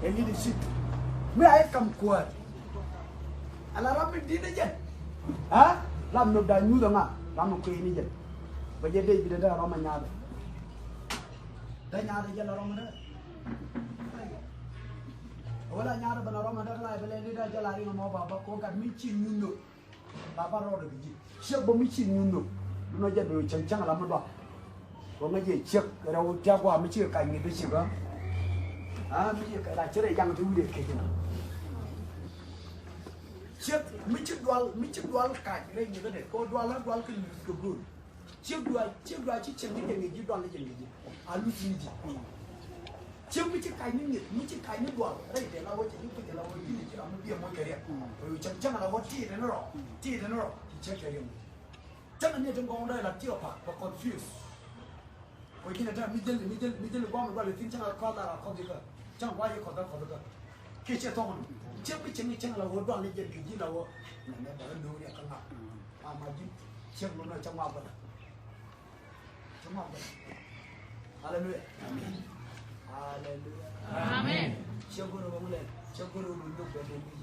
Leadership. Mấy ai cầm quần. Ala làm gì đấy chứ? Hả? Làm nộp đại nhu đó ngà. Làm nộp quỳ này chứ. Bây giờ đây bây giờ làm mà nhà đấy. Đây nhà đấy chứ là làm đấy. Ola nhà đấy bên làm đấy lại bên đây đây chứ là đi mà bảo có cả mấy chín nhu nộp. Baba rồi được gì? Siapa mấy chín nhu nộp. Nó giờ được chẳng chẳng làm một đoạn, có mấy gì trước cái đầu treo qua mới chưa cài người tôi chịu đó, mấy gì cái là trước đây răng tôi để cái gì nào, trước mấy chiếc đoan cài đây như thế này, có đoan cái lưỡi luôn, chiếc đoan chiếc chân cái gì chiếc đoan là gì, alu gì, chiếc mấy chiếc cài những đoan, đây để lao chỉ những cái lao gì chỉ là một điểm một cái đẹp, rồi chẳng chẳng là lao chi đấy nó rồi, chỉ chết cái gì. Chắc là như trong con đây là chưa phải và confused. Bởi khi này mình dân quan là tin chắc là con là con gì cơ, chắc là quay con đó khi chơi thong trước cái chân chắc là huấn đoàn lên dân cái gì đâu, mẹ bảo nó nuôi này con ngọc, mà chứ trước lúc này trong ngọc vậy, trong ngọc vậy. Hallelujah. Amen. Hallelujah. Amen. Trước cô đâu lên, trước cô đâu luôn lúc về đến đi,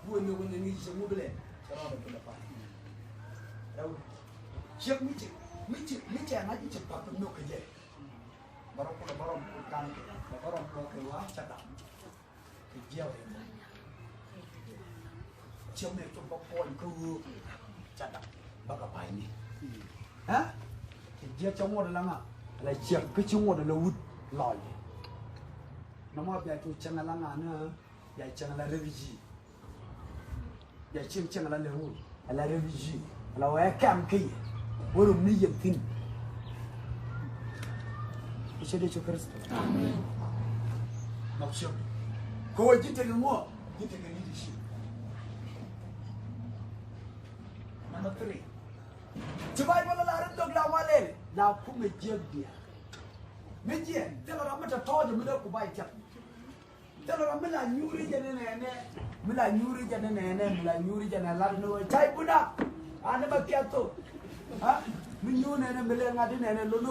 buồn lúc về đi xong mua lên, cho nó được cái là phải. Đâu trước mấy trẻ nói chỉ bảo tụi nó cái gì, bảo can, bảo cái quá chặt đậm, cái gieo này, chiều này chúng có con cứ chặt đậm, bảo cái bài này, hả? Cái dia trong ngồi là ngà là chiếc cái chung ngồi là út lòi nó mà bây giờ chẳng là ngà nữa bây chẳng là refugee bây chẳng là leu là refugee là ở camp kia bố rùm ni dập tin Yecu Yecu Kristus amen mặc dù cô chỉ thấy cái mua chỉ thấy cái leadership number 3 Coba ibu lalar untuk lawalel, lapu mejiak dia. Mejiak, kalau ramai tertawa je muda kubai cak. Kalau ramai lah nyuri je nene, mula nyuri je nene, mula nyuri je nene lalu cai budak, ane bagian tu, ha? Menyuri nene mula ngadi nene lalu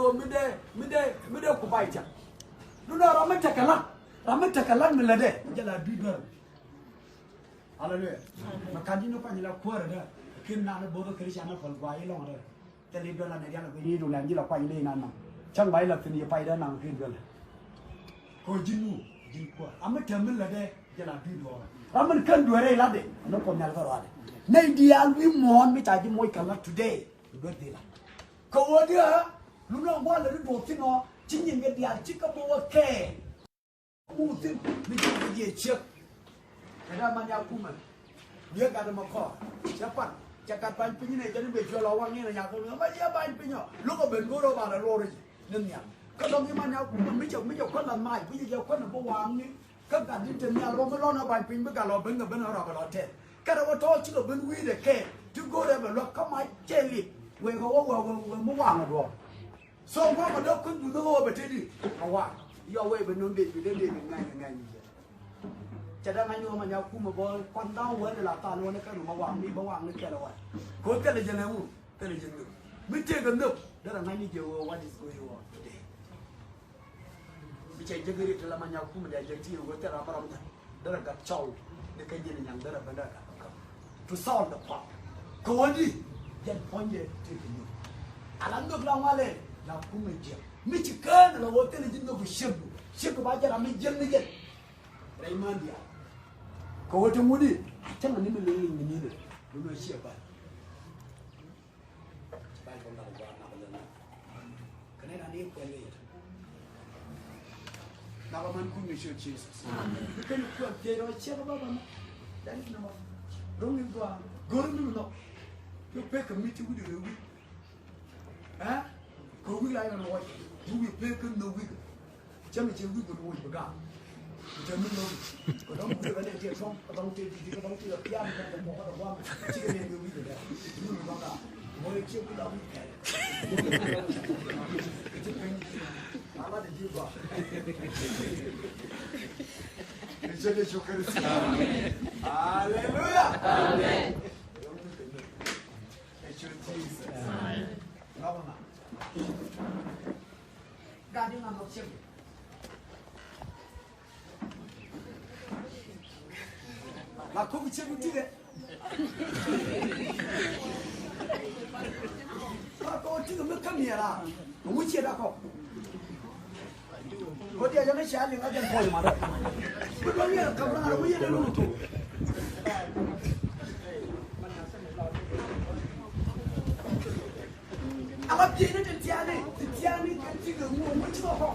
mide kubai cak. Lalu ramai cakalan mula deh, jalan biber. Haleluya. Makan ini apa ni lah kuar dah. Kim na nó bố với cái nó còn quay lòng rồi, cái lý do là này là cái gì đồ làm gì là quay lên nè, chẳng phải là cái gì quay đó nào cái gì là, coi jinnu jin qua, ame thèm là đây, cái là cái đồ, ame cần duer đây là đấy, nó còn nhà cái rồi, này diaal we mon mới chạy môi cả là today, duer đây là, câu đó, lúc nào qua là nó bột thế nó, chính những cái diaal chỉ có bố kề, muth mình chỉ cái gì trước, cái đó mà nhau cũng mà. Dia kata makor, siapa? Cakap pan punya ni jadi berjual awang ni nak aku. Apa dia pan punya? Lu kau berguru pada lori ni. Kalau ni mana aku mijau kau nak mai, punya jauh kau nak bawang ni. Kau kan di dunia lu melon apa punya bergalau benar orang kalau ter. Kalau kau tahu cakap benui dek, tu kau dah berlalu kau mai celi. Wei kau bawang ada. So kau ada kun tu kau berteri awang. Ya wei benun dek ngai. Jadi nganyuaak mana aku mau bawa kandang wah ni lah tahu ni kan bawang ni kira awak. Kau kena jenamu, kena jenuh. Mesti kena. Darah ngani jauh what is going on today. Bicara jegeri dalam mana aku menjadi jadi kau terapa ramai. Darah kacau, dekat jenis yang darah benar. To solve the problem. Kau ni jangan ponje terkini. Alam tu kelang wale, aku menjadi. Mesti kena lah hotel jenuh bersyebu. Syebu baca ramai jenuh je. Raiman dia. Kau tu mudi, jangan ni meleng ni ni. Lu siapa? Sebab kau nak buat nak belajar. Kerana ni boleh. Nak man ku Yecu Jesus. Kan ku dia siapa bapa? Dari nama. Rong itu ah, goreng dulu nak. Tu pek miti wudi lewi. Ha? Kau wudi lain orang wajib. Tu pek no wudi. Jangan cakap wudi tu wudi begang. Jangan dulu. Kalau kita ada dia song, kalau kita pian kita mau ada buang, cikgu ni dulu itu dah. Dulu bangga. Boleh cikgu kita ambil. Apa dia juga. Jadi syukur. Haleluya. Amen. Yecu Jesus. Kenapa nak? Gadi nak cikgu. Aku bicara tidak. Kau tidak macam ni lah. Kamu bicara kau. Kau dia jangan siapa yang ada kau yang mana. Betul ni, kamu nak aku yang dulu tu. Apa dia ni tiada kan tiga mu macam apa?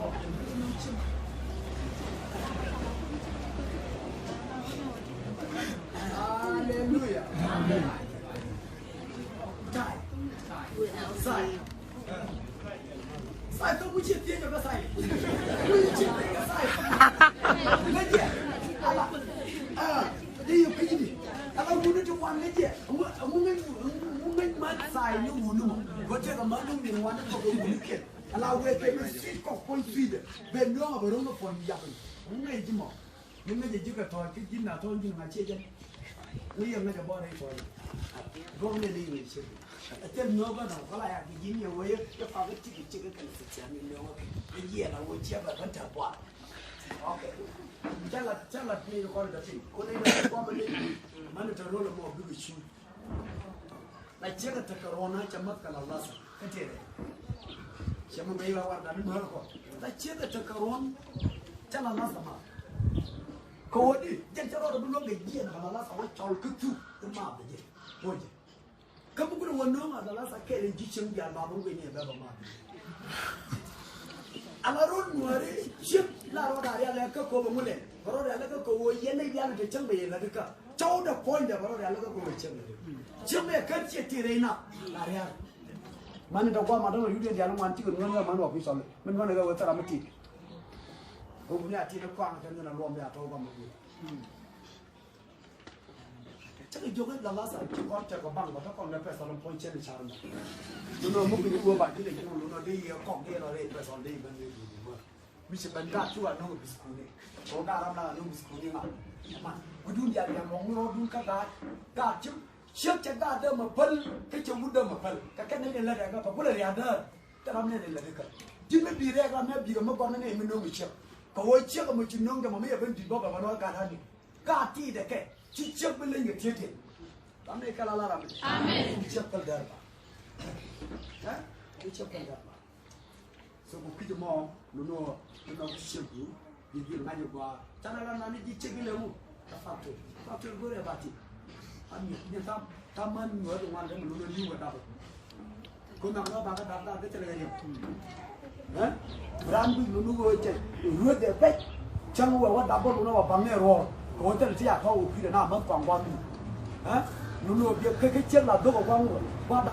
Haleluya. Amen. Sai tu mesti dia juga sai. Mesti dia sai. Lagi. Dia pergi. Kalau bunuh tu wan lagi. Mungkin mat sai ni bunuh. Kau cakap mana ni wan tu kau bunuh ke? Kalau we pergi kau pun sudah. Benda baru nak pun jalan. Mungkin cuma. Mungkin jadi kata tu jinna tu jinna macam je. Ni yang nak buat itu. Gong ni ni sih. Tapi nyoba dah. Kalau yang begini yang saya, ya pakai cik kan setiap ni nyoba. Iya lah, saya siapa kan tak buat. Okay. Jalan ni kalau dah sih. Kalau ni kau mana terlalu mau begitu. Nak cakap tak corona cemat kalau Allah sah. Kecil. Siapa bayar awak dah ni mahal kau. Nak cakap tak corona, jangan Allah sama. Kau ni jangan orang belum gajian kalau Allah sama cakap ketu, tempat je. Boleh. Kamu kena warna adalah sakit yang jiceng dia babung begini, babung mana. alarun nuare ship la roda ya la ka ko mule roda ya la ka ko yene ya la chang be la ka chau da point da roda ya la ka ko chang chang be kan che tirena la ya man da kwa ma da yu de ya la man ti ko ngon man wa fi so men ngon ga wa tara mati ko bu ya ti da kwa ga na rom ya to ba mu chắc joge la la sa ki kon ta ko bang ba ta kon na pesa lon point chen charan no mo bi ko ba ti de ko no de ye ko de no re pesa de ban de mi se ban ga tu a no bi skuni ko ga ram na no bi skuni ma ku dun ya ya mo no dun ka ga chu shek cha ga de ma pal ke chu bu de ma pal ka ka ne la ga pa bula ya da ta ram ne la ka ji me bi re ga me bi ga mo ko ne mi no mi che ko wo che ko mo chi no ga mo me ben di bo ba no ga ha ni ga ti de ke Cicak beli nggak tiada, kami kalau larang. Amin. Cicak keldarba, cicak keldarba. Sebab kita mau nuno siapa, dia ngajak gua. Cara nanti cicak lemu, faktur gue bati. Kami ni taman gua tu mana nuno ni gua dapat. Kau nak apa bakat dapat kita lagi. Rambu nuno gua cek, ruat dia baik. Jangan gua dapat nuno apa bangnya roh. Có tên là chia thâu khi nào mất quảng quan hả nó việc cái chiếc là đâu có quăng rồi qua đó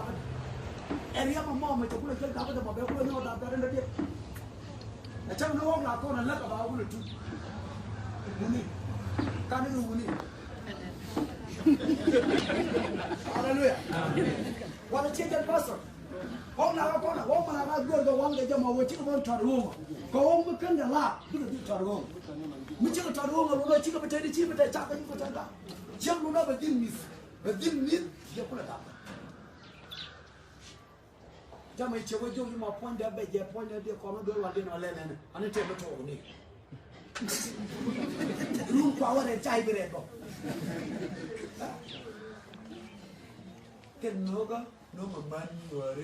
em mà mò mà chụp cái chiếc đó mà béo cái nó đặt ra đây đấy trong nó là con là lắc ở bao cái chút muni cái này muni hallelujah qua nó chiếc chân pastor con nào con mà là đuổi cái quăng để cho mà vừa chiếc con tròn luôn con mới cân là la cứ được tròn luôn mình chưa có tròn luôn rồi chưa có phải đi chi phải chặt cái những con đó chưa luôn nó phải tin mít giờ cũng là đạp cho mày chưa có dùng nhưng mà point đó bây giờ point đó đi con nó đuổi vào đi nó lên này anh ấy chơi nó trộn đi luôn quá vào để chạy về đấy không cái nó mà man người đi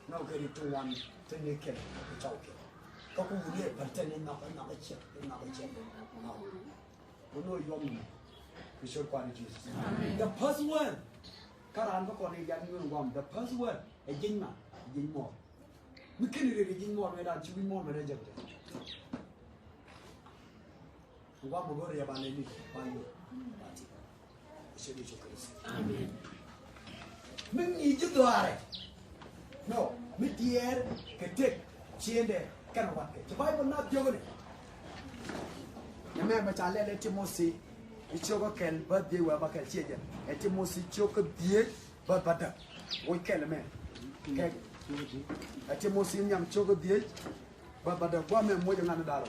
nó cái đi tuan trên đây cái cháu kia có cũng muốn đi bản thân nó cái chết nó nuôi yom we should quality Jesus the first one karan có còn đi dạy người ngon the first one là dính mỏ mình cái này dính mỏ này là chỉ dính mỏ mà đây chắc qua một cái bạn này đi bao nhiêu sẽ đi cho Christ amen mình nghĩ chứ tôi no mình tiệt cái tết chiên để cái nào vậy chứ phải còn nát chưa cái này Mɛmɛ ma cha lele Timothy ichoko kel birthday wa ba kel cheje e Timothy choko die ba bada o kel me ke e Timothy nyam choko die ba bada kwa me mo janga dalo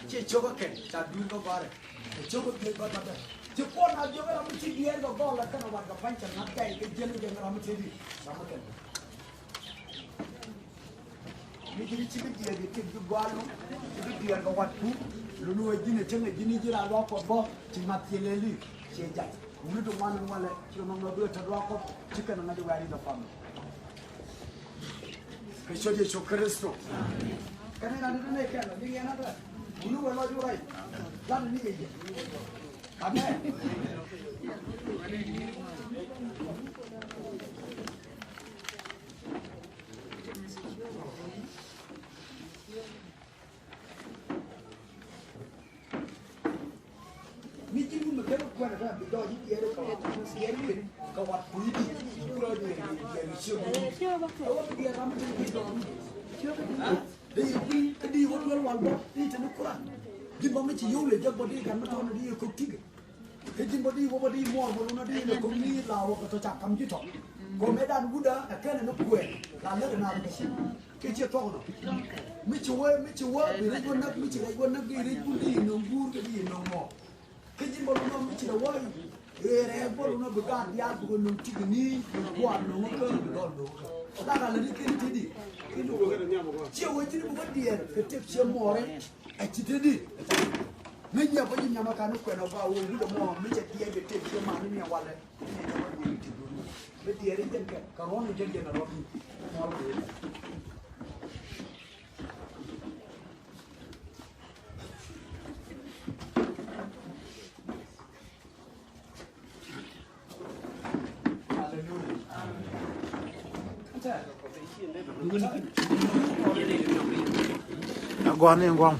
che choko kel cha du ko bare e choko die ba bada che ko na jo ga mu chi die go go la kana wa ga pancha na kai ke jenu janga mu chi di sama kel ni jini ci bi dia ke du gwalu bi dia ga watu lu no jini tanga jini jira lo ko bo ci matele li ci jaj mu do man wala ci mo do ta do ko ci kana ngadi wari do fam ke so je so Kristo kana na ne kana ni yana da lu wala do rai la ni ye amen mi ci mu ke ko na da do yi ye ko ye ni ko wat ku yi ku ro ni ye ni ci mu o bi ya ram ci do di won wal bo di tan Quran di mo mi ci yow le jab di kan ma to na di ko tig ke di bo di wo di mo bo na di ko ni la wo ko to cha kam ji to ko me dan buda na kan na ku la le na ko ci ke ci to no mi ci wo bi ri ko nak mi ci ri ko nak di ri ku di no bur ke di no mo cái gì mà nó mới chỉ là quay, rồi nó bị gạt diaal của nó chỉ cái ní, quạt nó cơ, bị đòn nó. Ta là đi cái gì, cái đồ chiều ấy chỉ một cái tiền, cái tiếp chiều mò đấy, ai chỉ thế đi. Mình nhà bây giờ nhà mà cái nó quen nó vào, uống được mò, mình chỉ tiền để tiếp chiều mà mình nhà vào đấy, cái tiền đấy chân cái, cái rong chân cái nó rong, mò đấy. Agora nem igual.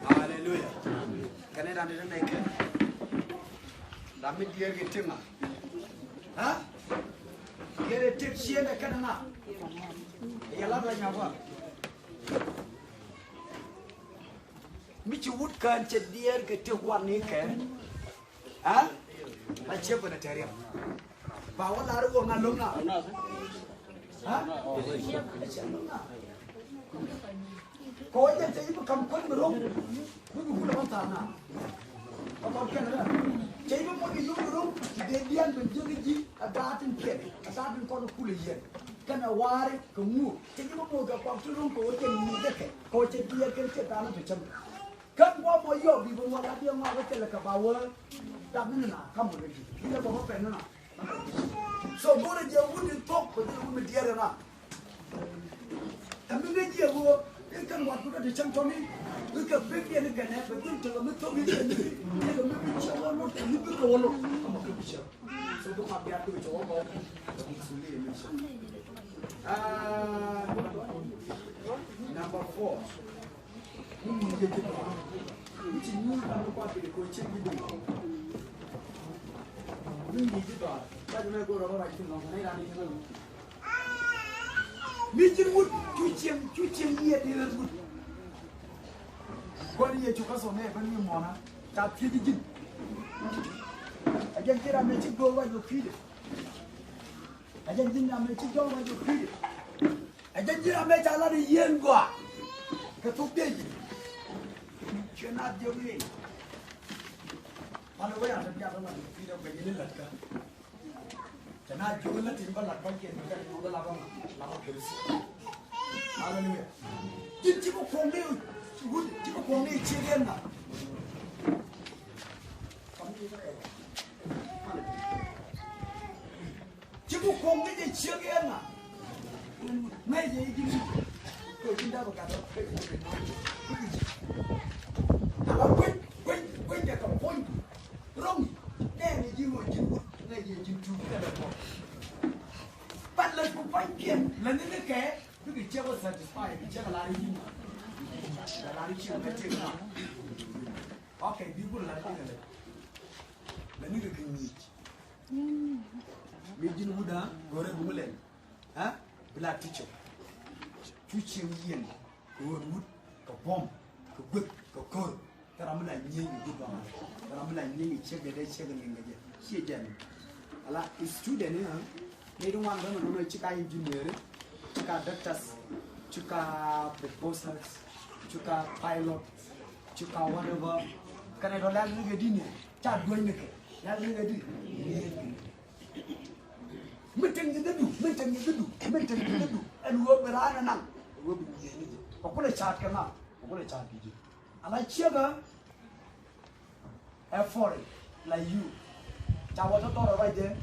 Hallelujah. Kan I done make it? Let me dear get him. Huh? Get a tip share the canana. You love like your Mitch wood can't dear get to 1 acre. Huh? I check on a terrier. Power Laru on a luna. Huh? Có cái gì mà cầm quân được không? Cứ cũng là con tàn à? Con kia nữa. Chơi mà một cái lúc được không? Để điên mình chơi cái gì? Đã tin kia, đã tin con nó cú lì gì? Cái nào qua đấy, cũng ngu. Chơi mà một cái con chú không có cái gì đấy cái. Có chơi kia cái chơi ta nó phải chấm. Cái qua mọi giờ vì bọn nó đã đi ngoài cái là cái bao đã biết là không một cái gì. Bây giờ bọn nó phải nữa nào. So bố này giờ muốn đi top, bây giờ muốn đi ra nào. Thằng cái gì vừa cái căn quạt cũng đã để chăm cho đi, cái bếp điện cái này phải tin tưởng là mới tốt cái gì, cái là mới bị cháo nó cái nước cái luôn, không có bị cháo, sau đó phát điện từ chỗ có, xử lý mình cháo. Number 4, mình nhìn cái gì đó, chỉ muốn làm qua cái coi chuyện gì đó, mình nhìn cái đó, cái này cô đâu có cái nó này làm gì nữa. Mijin wood, chú chiêm yết đi lên wood. Quan đi Yecu các số này vẫn như món á, chả phi đi chín. Anh em kia làm mấy chiếc gấu vào rồi phi đi. Anh em kia làm mấy chiếc gấu vào rồi phi đi. Anh em kia làm mấy chả là đi yên quá. Cái thuốc gì? Chuyện nào điều gì? Anh nói anh em kia làm phi đâu cái gì lên lật cả. Chẳng ai chú lên thì có lật bao nhiêu cái chú đó làm kiểu gì? Hallelujah. Chỉ có con đi, chỉ có con đi chia đen à? Chỉ có con đi chia đen à? Mấy gì đi? Tôi đi đâu cả đó. Thằng quên cái con phun, rong, đen này gì mà chịu, này gì chịu chú cái đó. Bắt lên cũng phải kiên, lầnนี้cái cái chiếc có satisfy, cái chiếc là đi mà, là đi chiếc cái chiếc nào, ok, đi buôn là cái này, lầnนี้cái gì, mình đi mua đó, gọi là bún lên, hả, black teacher, chú chiếc yên, cái wood, cái bomb, cái whip, cái cor, cái làm là nhiều cái đó, cái làm là nhiều chiếc cái đấy chiếc cái gì cái gì, chiếc gì, là student nữa. They don't want them to know chika engineer, chika doctors, chika proposals, chika pilot, chika whatever. Can I don't let me get in here? Chat doing it. Let me get in. Meeting you do, meeting you do, meeting you do, and work with Anna. We'll be in it. What a chat come up. What a chat did you? I like sugar. Have for it, like you. Chawato thought right there.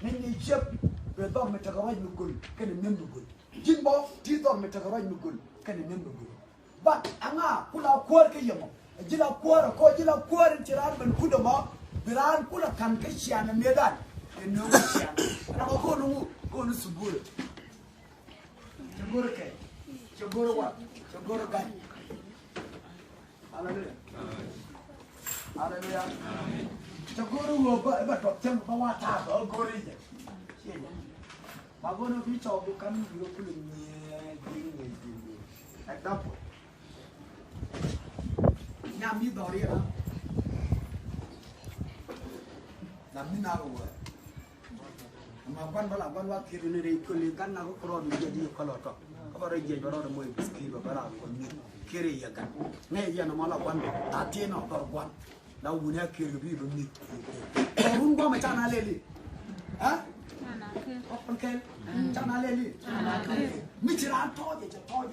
Nên đi chép về tao mới chắc rồi nụ cười cái này nên nụ cười chính bảo chỉ tao mới chắc rồi nụ cười cái này nên nụ cười but anh à kula quơ cái gì mà chỉ là quơ rồi coi chỉ là quơ đến chỉ là mình cú đầm mà vì là kula khăn cái xiàn này mới đan để nấu cái xiàn nó có nó sụp bùn cho bùn cái cho bùn what cho bùn cái hallelujah hallelujah cho cô nó vừa vợ bà đọc chân bà hoa thả ở cô đi vậy bà cô nó ví cho tôi cắn vô cái lưng nhẹ anh đọc nhằm đi đòi đi hả làm thế nào rồi mà quan bà làm quan qua kia này đây cô liền cắn nào có còn gì đi có lọt không có bao giờ bà đó mới ski bà làm còn như kia đi vậy cả nghe giờ nó mà là quan ta tiên nó còn quan đâu buồn nha kia bị bấm nhịp, buồn quá mà cha na lên đi, hả? Ok, cha na lên đi, mình chỉ làm thôi thì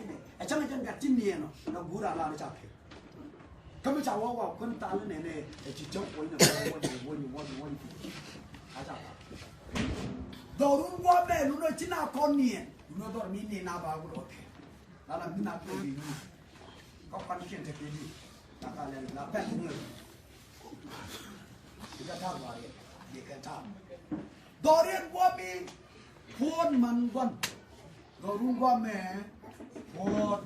này, chẳng là chân gạt chín niên nó bù ra là nó chặt kamicã wa kon ta le ne ci jok wo ne wo aja dorun wo be lu no tina kon ni no dor mi ni na ba go ke ala mi na pe ni ko pan chen te pe ni na ka le na pe ni ka ta wa ye ka ta dorin wo mi phun man gon dorun wo me phun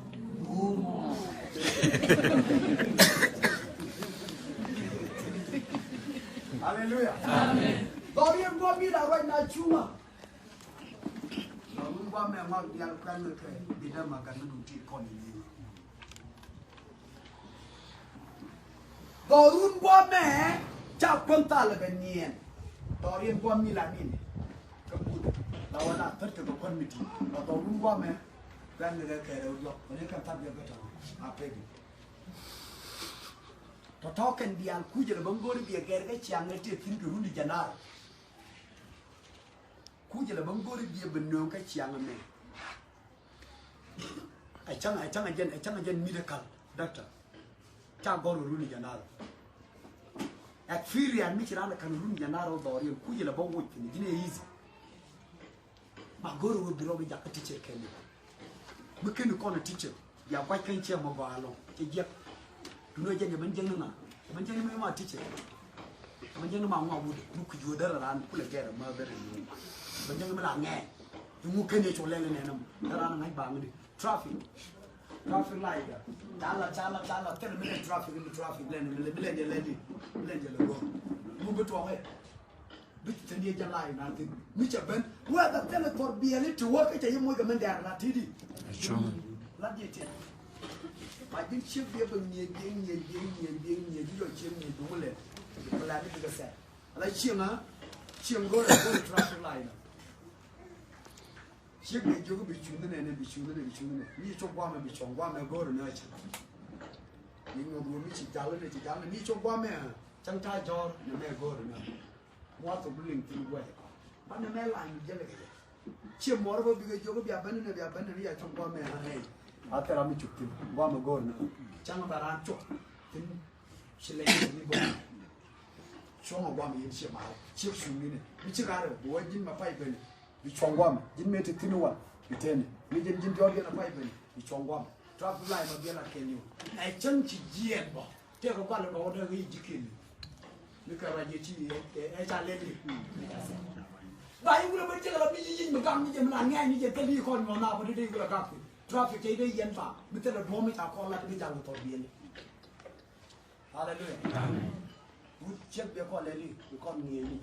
Hallelujah. Amen. Dorin wo mi la right na chuma. Dorun wo me ma dial kan ke di da ma kan du ti kon ni. Dorun wo me cha kon ta le ben nien. Dorin wo mi la ni. Ka bu la wala tar ke kon mi ti. Dorun wo me kan le ke re yo. Ne kan ta be ta. A pe bi. Token dial kujele bangori biya gerga chianga te tin ke rundi janar kujele bangori biya benno ka chianga me ai changa jen miracle doctor ta goro rundi janar ak firi an mi chirana kan rundi janar o dori kujele bango tin gine easy ma goro wo biro bi jakati teacher kende mukeni kono teacher ya kwa kan che mo balo ke je duno jenge ban jeng na ban jeng me ma teacher ban jeng ma ngwa wude mu ku joda ran kula gere ma bere ni ban jeng me la nge mu kene cho lele ne nam ran ngai ba ngudi traffic light dala tel me traffic lene me le go mu beto he bit tende jalai na tin mi cha ben wa da tel tor biele to work ke yimo ga men da na tidi la diete ma din chip be ban nye do chim ni do le la ni ga sa la chim go la go traffic light chip be jogo be chunde ne ni cho gwa me be chong gwa me go na cha ni ngo go mi chi jalo ni cho gwa me chang ta jor ne me go na mo to bling tin gwa ba ne me la ni je le chip mo ro be jogo be ban ne ya cho gwa me ha ne atera mi chukti gwa me go na chang ba ran cho tin chile ni bo chong gwa me yin chi ma chip su ni ne mi chi ga ro bo jin ma pai be ni chong gwa me jin me te tinu wa itene ni jin jo na pai be ni chong gwa me traffic light ma be la kenyu ai chang chi jien bo te ko ba le bo de ri jikin ni ka ra je chi e cha le ni ba yi wala ba te la bi jin ma gam ni je ma ngai ni je te li ko ni na ba de ko la ka traffic ke de yen ba mi te la bo mi ta ko la bi ja to bi ni hallelujah amen bu chek be ko le ni ko ni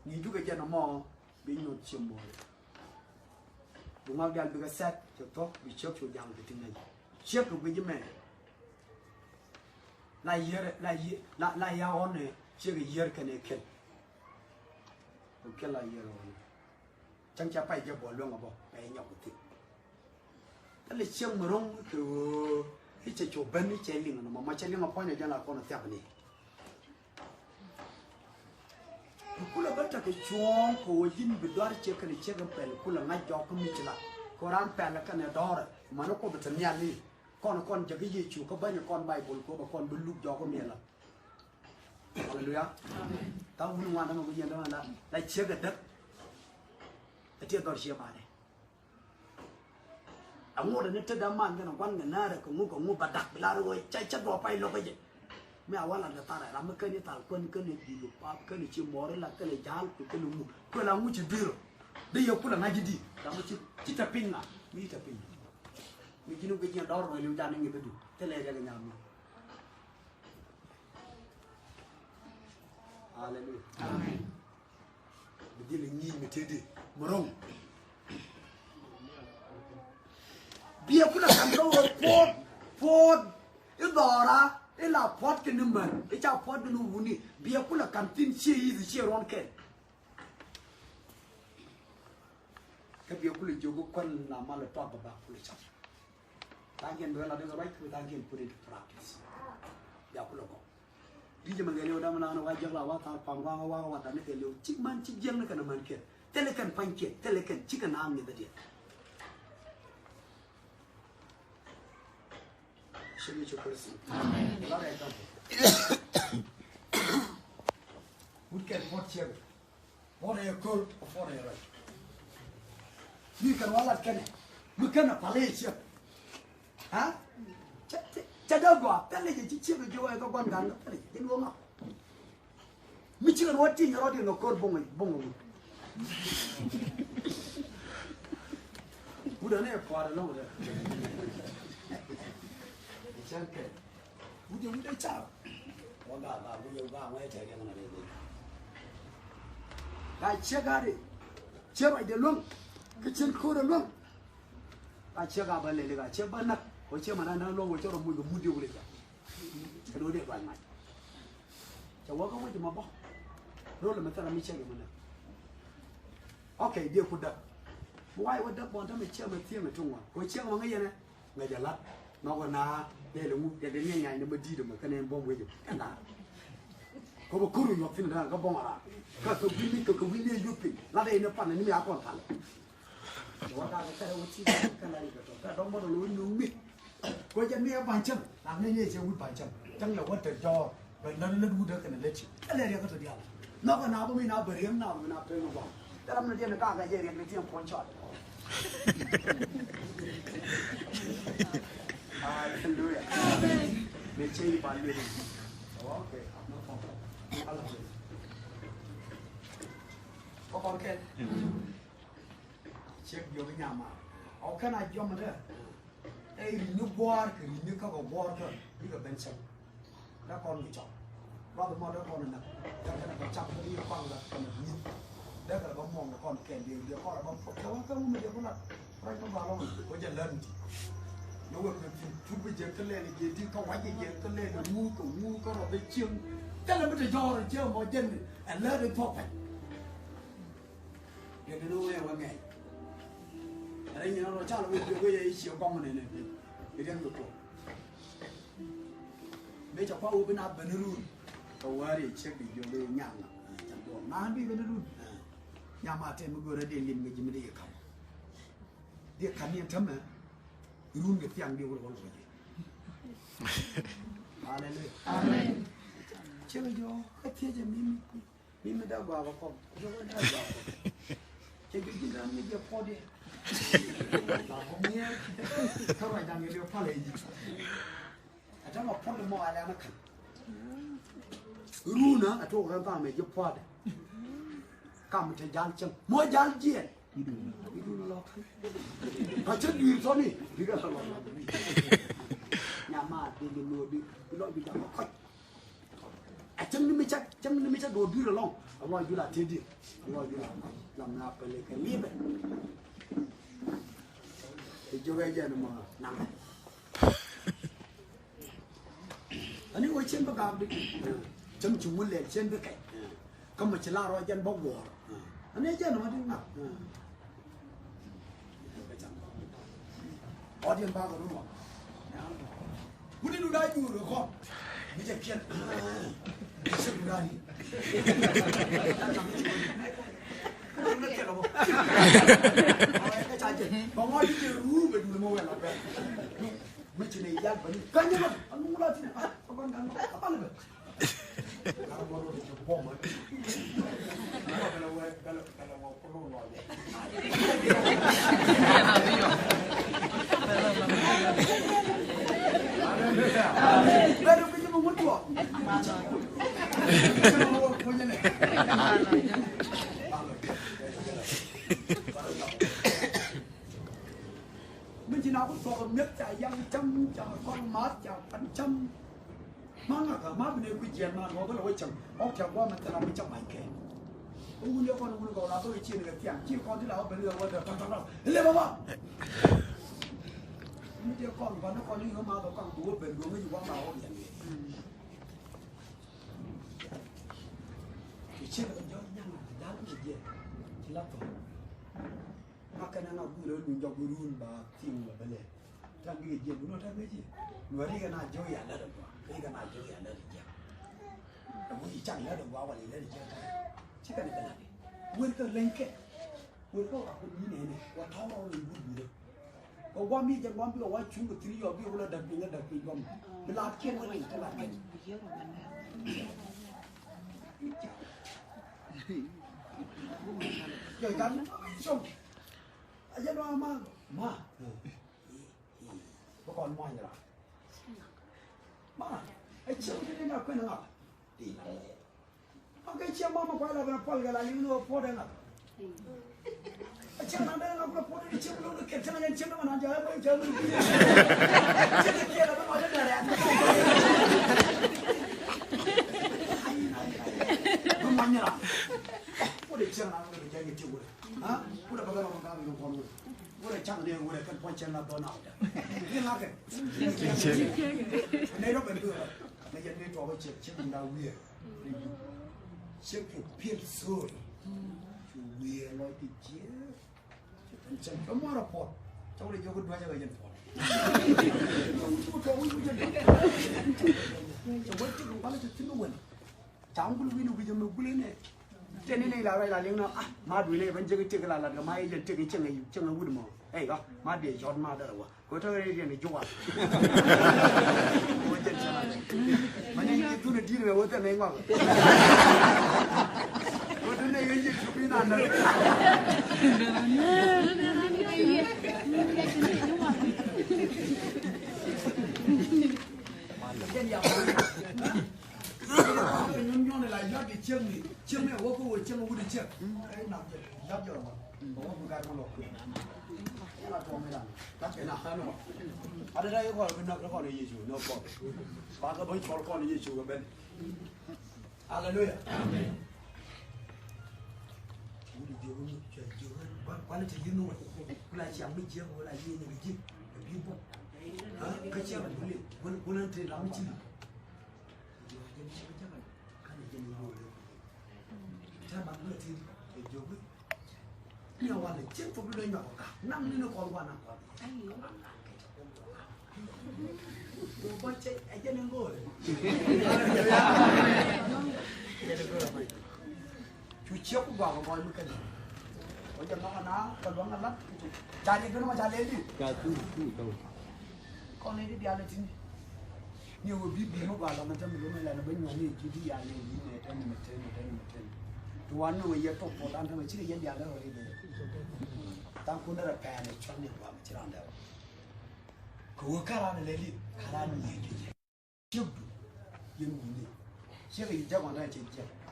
ni du ke je na mo bi no chimbo bu ma gal bi ga set to bi chek cho jang de tin ni chek ko bi me la ya on ne chek yer ke ne ken ko ke la yer on chang cha pai je bo lo ngo bo pe nya ko ti le chiang morong to hi che cho ben ni che ling no ma che ling pa ne ja la ko na ta ni kula bata ke chuong ko yin bi dar che ke che ga pel kula nga jo ko mi chila ko ran pel ka ne dor ma no ko bata nya ni kon je ke Yecu ko ban kon bible ko ba kon bu lu jo ko mi la hallelujah amen ta bu ngwa na ko yin da la che ga dak te dor che ba ne ngô này nó man cái nó quan cái na rồi cũng ngu bạt đặc là rồi chạy chết bỏ bay lo cái gì mẹ à là người ta lại làm cái này ta quân cái này đi lục pa cái này chim bò đấy là cái này diaal cái này ngu cái là ngu chỉ biro đây yêu cũng là ngay gì làm chỉ tập pin à mi tập pin mi chỉ nó cái gì đó rồi lưu ra nên người ta đủ thế này ra cái nhà mình hallelujah amen bây giờ nhìn mình thấy đi morong bia kula kan do pot idora ila pot ke number e cha pot nu wuni bia kula kan tin chi yi chi ron ke ka bia kula jogo kon na mala to ba kula cha tangen do la de right with tangen put it to practice bia kula ko di je mangale oda mana wa jagla wa ta pam wa ta ne ke lu chi man chi jeng ne kan man ke tele kan pan ke tele kan chi kan am ne da Shall Yecu Christ. We can watch you. What are you called for? You can all that can it. You cannot police you. Huh? Chadago, tell you, teacher, you are going down. Didn't go up. Michigan, what thing you're in a cold bong. We don't have quite a long there. It's okay. We don't get out. One guy, we will go away again. I check out it. Check out the long. Kitchen code alone. I check out a lady. I check by not. Or chairman, I know what you're moving with you. I do it by night. So walk away to my boss. Roll them and me check him. Okay, dear put up. Why would that want to make chairman theatre to one? Go check on again. Make a lot. No one now. They don't get the name I never did them. Can I bomb with you? And that. Go Kuru, you're feeling like a bomb. Because we need to go with you. Not in a fun and me. I can't. What are the kind of don't want to lose me? Go get me a bunch of. I'm not yet a wood bunch of. Tell you what the door, but none of the wood can let you. And then you go to the other. Not an album in our him now, we're not playing about. That I'm not in the car, I get a point shot. Hallelujah. May change by living. Okay, I'm not okay. Check your yama. How can I jump there? A new board, a new cup of water, you can bench up. That's on the chop. Rather mother on enough. That kind of a chop, you found that kind of meat. That's a bomb on the con can be the horror of the welcome with your blood. Right on the what you learned. No one to be gentle and get it, come what you get to let the mook or the chin. Tell them the door and jail more gently and let it pop it. You know where we're made. And you know, a child with the way is your common in it. It didn't look. Make a power open up and room. Or worry, check it, you're very young. Man, be with the room. Yamate, we go to the limb with Jimmy. Dear Kanye Tummer, room with young people want for you. Hallelujah. Amen. Cherry, I teach him. Me, the dog, our pop. Take it down with your body. Come right down with your college. I don't know, put them more at American. Runa, I told her about your pod. Come to Junction. More Junction. You do love me. I tell you, Tony, you got a lot of me. Yama, you not be done. I tell me, go do along. I want you like Teddy. I want you like Napoli can leave it. You're a gentleman. And you were chamber garden. Chum to Willet, chamber cake. Come with Lara and Bob War. And they gentlemen not. Audience bar room. Who did you like you? You just can't. Còn ai đi rú về người mua là vậy, mấy chuyện này gian vậy, cái gì mà anh muốn làm gì nữa, con ăn nó bắt được, kalau mau đi chụp bom ấy, kalau perlu rồi, baru kita mau mutuh, punya nih. Mình chỉ nói có con nhất chạy dân chăm chở con mát chở bánh chăm mang ở cả mát bên đây quy chuyện mà nó có là quay chồng ông chồng qua mình ta làm trong mảnh kề ông nhớ con ông gọi là tôi chia được tiền chia con thế nào bên đường qua được con lên ba những đứa con và nó con những cái mà nó còn bố bên bố mới quăng vào vậy thì chia được cho nhau là giá cái gì chỉ lắp vào Makan anak guru nunjuk guru bah tim lah balik. Tak pergi je, bunuh tak pergi. Nuari kan nak joy ada dah, ini kan nak joy ada dia. Kamu icang ada dua awal ini dia. Cakap ni kan ni. Mereka lengket, mereka aku ni ni, wah tahu orang ibu dulu. Có qua mi chẳng qua mi qua chúng của thứ giờ bi là đặc biệt gom. Bị lạt kia nó này lạt kia. Rồi cắn xong. Anh nó mà có còn ngoài nữa. Mà ai chơi cái nào quên không? Cái chiếc mà quay lại phơi cái là những nó phơi đấy nào. Chiếc nào đấy nó phơi cái chiếc nó kẹt trong cái chiếc nó mà nó chơi mấy chơi. Chiếc kia là nó nói cái này. Không mạnh nhở? Có để chiếc nào nó chơi cái chiếc này. Hả? Có để bao giờ nó làm cái con này. Có để chẳng để có để cái quan chân là đó nào đấy. Cái nào cái? Này nó bên đường. Này giờ này cho cái chiếc mình đào bia. Chiếc cái piệt sôi. Chú bia nói cái chiếc. Chẳng có mà là phọt. Cháu đây cho cái đuôi cho người dân phọt. Cháu vẫn chứ không phải là chứ nó buồn. Cháu cũng lúc bây giờ nó cũng lên này. Trên này là những nó mà đuổi này vẫn chưa cái là cái mai giờ chưa cái chân nó buồn mà. Ê có mà để giọt mà đó rồi. Có thôi đây này chua. Mà nhanh cái tôi đi rồi tôi này ngon. Tôi này cái gì cũng bị nạn rồi. Cái gì cái nhon này là giáp cái chân này có cái chân nó đi chân. Cái nào giáp rồi mà. Có cái con lộc. Cái là con này là cái nào nó. Ở đây có cái nó còn là Yecu nó còn. Ba cái bánh chó con là Yecu cái bên. Hallelujah. Amen. Quan là chỉ nuôi, là chỉ ăn mấy chiếc, là gì này cái gì, cái bún, cái chiếc này quân ăn thì lắm chứ. Cha bạn nữa thì phải chịu với. Nhiều quan là chết phục lên nhỏ cả, năm nữa nó còn quan nào còn. Tôi bắt chạy, anh chân nó ngồi. Chú chiếc cũng vào và coi mới cần. Bây giờ nó còn nó lắm. Chạy đi nó mà chạy lên đi. Con này đi diaal lên trên. Nhiều người biết nó vào là mình cho mình lúc này là bên ngoài này chỉ diaal lên đi này trên mình trên. Tu ăn nó giờ top một ăn thôi chỉ là diaal đó rồi đi. Tao cũng đã pè này cho nên vào chỉ làm được. Cứ cả này lên đi, cả này gì. Chụp. Nhưng gì. Chỉ là giờ còn đang chỉ.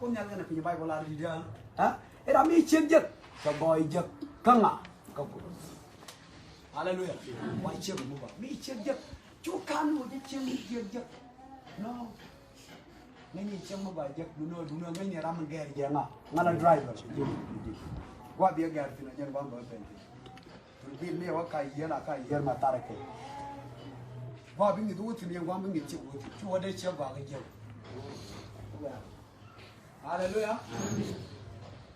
Con nhà cái này phải bay qua đi ra. Hả? Cái đó mi chiên giật. Cái bòi giật căng à. Hallelujah. Quay chiên của mua mi chiên giật. Chú can một cái chiên giật. No. Ngay nhìn chiên mua bài giật đúng rồi ngay nhà ra mình ghé gì à. Ngay là driver. Qua bia ghé thì nó nhân quan bờ bên. Vì mi ở cái gì mà ta cái. Qua bên người tu thì nhân quan bên người chịu. Chú ở đây chiên vào cái chiên. Hallelujah.